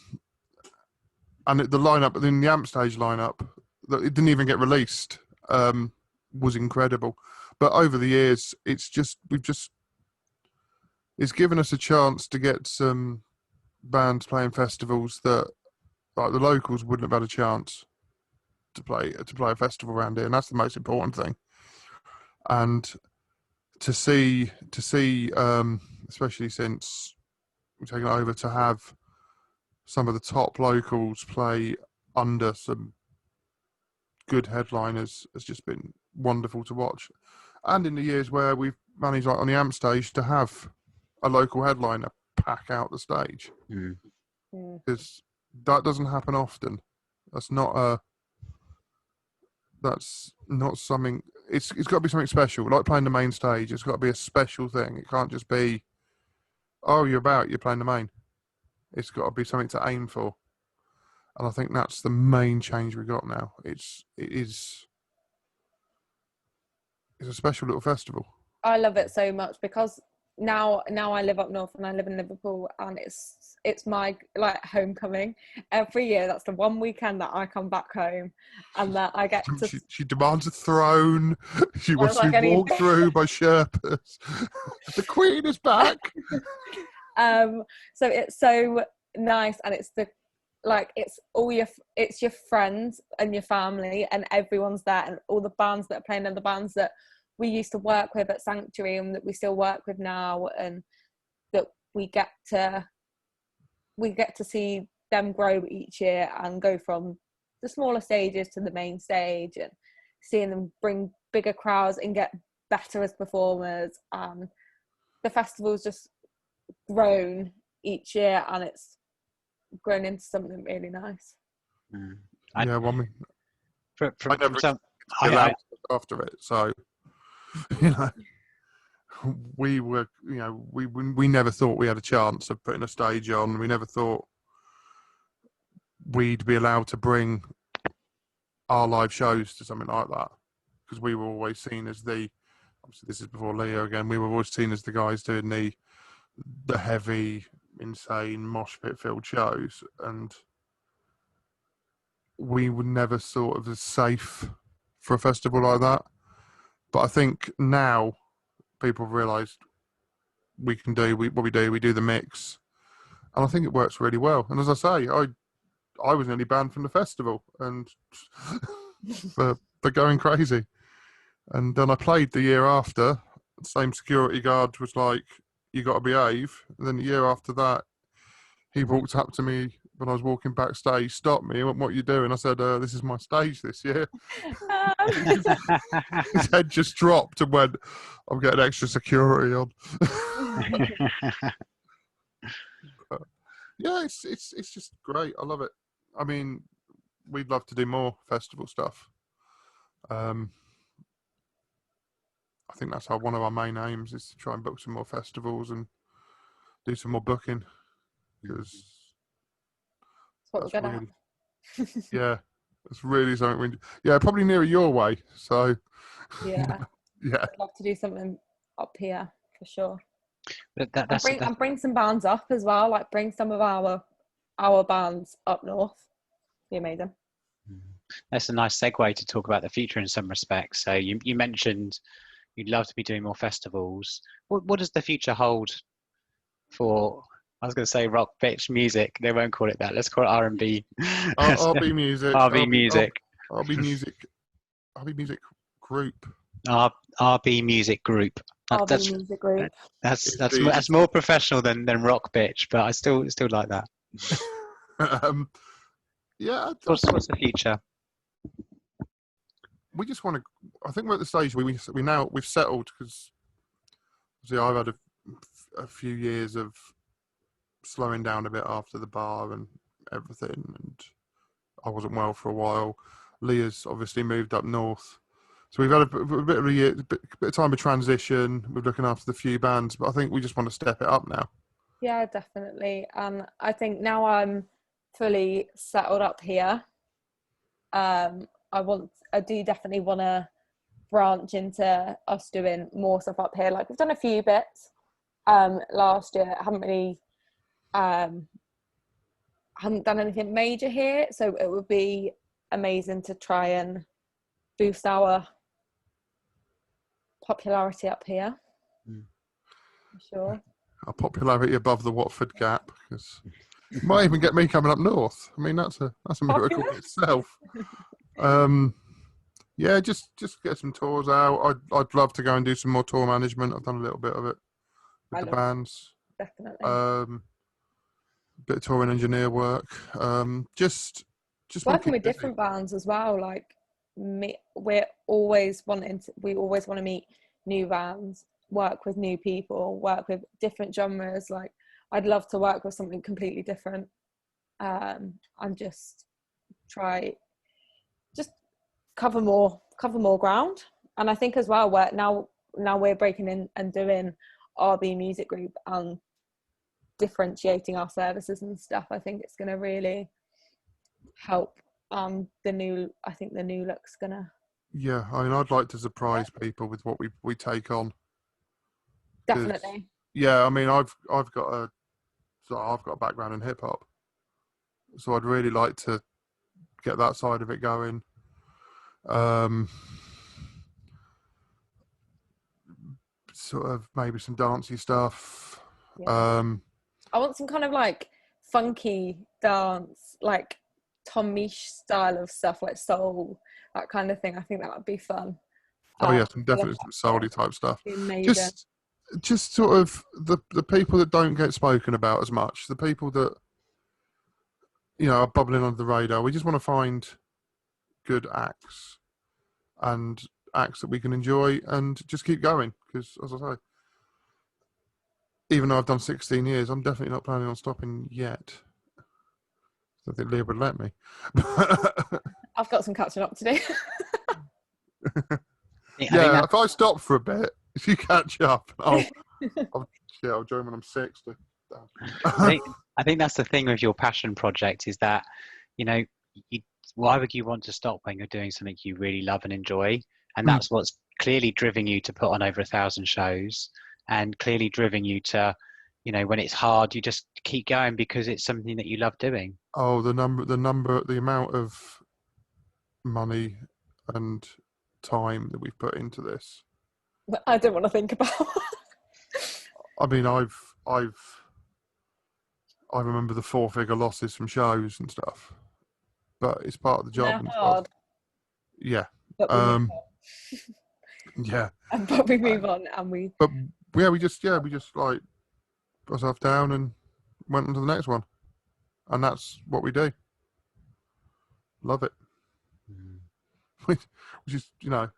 the lineup, in the Amp Stage lineup, that it didn't even get released, was incredible. But over the years, it's given us a chance to get some bands playing festivals that, like, the locals wouldn't have had a chance to play a festival around here, and that's the most important thing. And to see, especially since we've taken it over, to have some of the top locals play under some good headliners has just been wonderful to watch. And in the years where we've managed, like on the Amp Stage, to have a local headliner pack out the stage, because that doesn't happen often. That's not something. It's got to be something special, like playing the main stage. It's got to be a special thing. It can't just be, oh, you're playing the main. It's got to be something to aim for. And I think that's the main change we got now. It's It's a special little festival. I love it so much because now I live up north and I live in Liverpool, and it's my like homecoming every year. That's the one weekend that I come back home and that I get to. She demands a throne. She wants like, to be walked through by Sherpas. The Queen is back. So it's so nice, and it's it's your friends and your family, and everyone's there, and all the bands that are playing, and the bands that we used to work with at Sanctuary and that we still work with now, and that we get to see them grow each year and go from the smaller stages to the main stage, and seeing them bring bigger crowds and get better as performers. And the festival's just grown each year, and it's grown into something really nice. Yeah, well, I mean, I never some, allowed after it, so you know, we were, you know, we never thought we had a chance of putting a stage on. We never thought we'd be allowed to bring our live shows to something like that, because we were always seen as the, obviously this is before Leo again, we were always seen as the guys doing the heavy, insane mosh pit filled shows, and we were never sort of as safe for a festival like that. But I think now people have realised we can do what we do. We do the mix, and I think it works really well. And as I say, I was nearly banned from the festival, and for going crazy. And then I played the year after. The same security guard was like, "You got to behave." And then the year after that, he walked up to me when I was walking backstage, stopped me, and went, "What are you doing?" I said, "This is my stage this year." His head just dropped and went, "I'm getting extra security on." Yeah, it's just great. I love it. I mean, we'd love to do more festival stuff. I think that's one of our main aims is to try and book some more festivals and do some more booking, because that's really, yeah, it's really something. Probably nearer your way. So yeah, yeah, I'd love to do something up here for sure. And bring some bands up as well. Like bring some of our bands up north. Be amazing. That's a nice segue to talk about the future in some respects. So you mentioned you'd love to be doing more festivals. What does the future hold for? I was going to say rock bitch music. They won't call it that. Let's call it R&B. RB music. RB music. RB music. RB music group. RB music group. RB music group. That's more professional than rock bitch, but I still like that. Yeah. What's the future? We just want to. I think we're at the stage where we've settled, because I've had a few years of slowing down a bit after the bar and everything, and I wasn't well for a while. Leah's obviously moved up north, so we've had a bit of a bit of time of transition. We're looking after the few bands, but I think we just want to step it up now. Yeah, definitely. I think now I'm fully settled up here. I do definitely want to branch into us doing more stuff up here. Like we've done a few bits last year. I haven't done anything major here, so it would be amazing to try and boost our popularity up here. For sure. Our popularity above the Watford gap, because it might even get me coming up north. I mean, that's a miracle in itself. Yeah, just get some tours out. I'd love to go and do some more tour management. I've done a little bit of it with the bands. Definitely. Bit of touring engineer work. Just working with different bands as well. Like we always want to meet new bands, work with new people, work with different genres. Like I'd love to work with something completely different, and just cover more ground. And I think as well, we're breaking in and doing RB music group and differentiating our services and stuff. I think it's going to really help. The new look's going to Yeah, I mean, I'd like to surprise people with what we take on. 'Cause, Definitely. yeah, I mean, I've got a background in hip hop, so I'd really like to get that side of it going. Sort of maybe some dancey stuff. Yeah. I want some kind of like funky dance, like Tom Misch style of stuff, like soul, that kind of thing. I think that would be fun. Oh yeah, some I love definitely that some soul stuff. type stuff. It'd be amazing. Just sort of the people that don't get spoken about as much, the people that are bubbling under the radar. We just want to find good acts and acts that we can enjoy and just keep going. Because as I say, even though I've done 16 years, I'm definitely not planning on stopping yet. I think Leah would let me. I've got some catching up to do. Yeah, if I stop for a bit, if you catch up, I'll join when I'm 60. I think that's the thing with your passion project is that, why would you want to stop when you're doing something you really love and enjoy? And that's what's clearly driven you to put on over 1,000 shows, and clearly driven you to, when it's hard, you just keep going because it's something that you love doing. Oh, the amount of money and time that we've put into this. I don't want to think about. I mean, I remember the 4-figure losses from shows and stuff, but it's part of the job. They're hard. Yeah. But we move on. Yeah. But we move on, and we. But yeah, we just like put ourselves down and went on to the next one, and that's what we do. Love it. Which is, I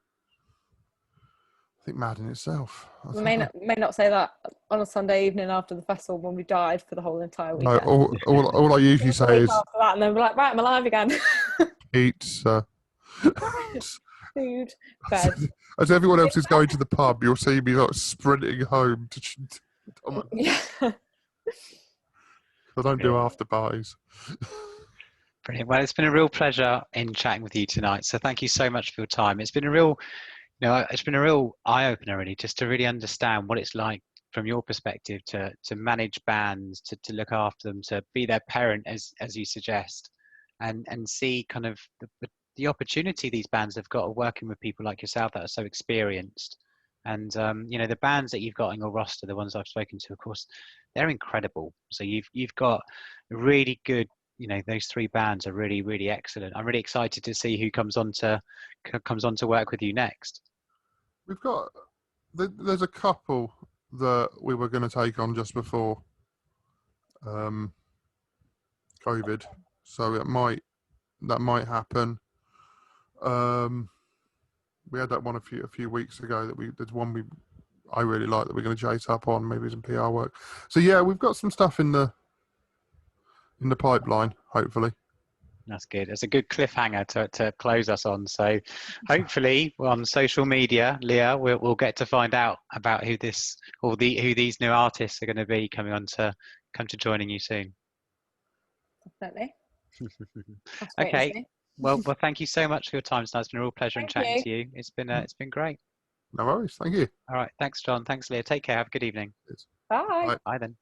think mad in itself. We may not say that on a Sunday evening after the festival when we died for the whole entire weekend. No, all I usually say is after that, and then we're like, right, I'm alive again. pizza. Food, bed. As everyone else is going to the pub, you'll see me like sprinting home to Yeah. I don't do after parties. Brilliant. Well, it's been a real pleasure in chatting with you tonight. So thank you so much for your time. It's been a real, it's been a real eye opener really, just to really understand what it's like from your perspective to manage bands, to look after them, to be their parent as you suggest, and see kind of the opportunity these bands have got of working with people like yourself that are so experienced. And the bands that you've got on your roster, the ones I've spoken to, of course, they're incredible. So you've got really good, those 3 bands are really, really excellent. I'm really excited to see who comes on to work with you next. We've got there's a couple that we were going to take on just before COVID, so that might happen. We had that one a few weeks ago there's one I really like that we're going to chase up on, maybe some PR work. So yeah, we've got some stuff in the pipeline, hopefully. That's good. It's a good cliffhanger to close us on. So hopefully on social media, Leah, we'll get to find out about who these new artists are going to be coming to joining you soon. Definitely. Okay. Well, thank you so much for your time tonight. It's been a real pleasure in chatting to you. It's been great. No worries. Thank you. All right. Thanks, John. Thanks, Leah. Take care. Have a good evening. Bye. Bye then.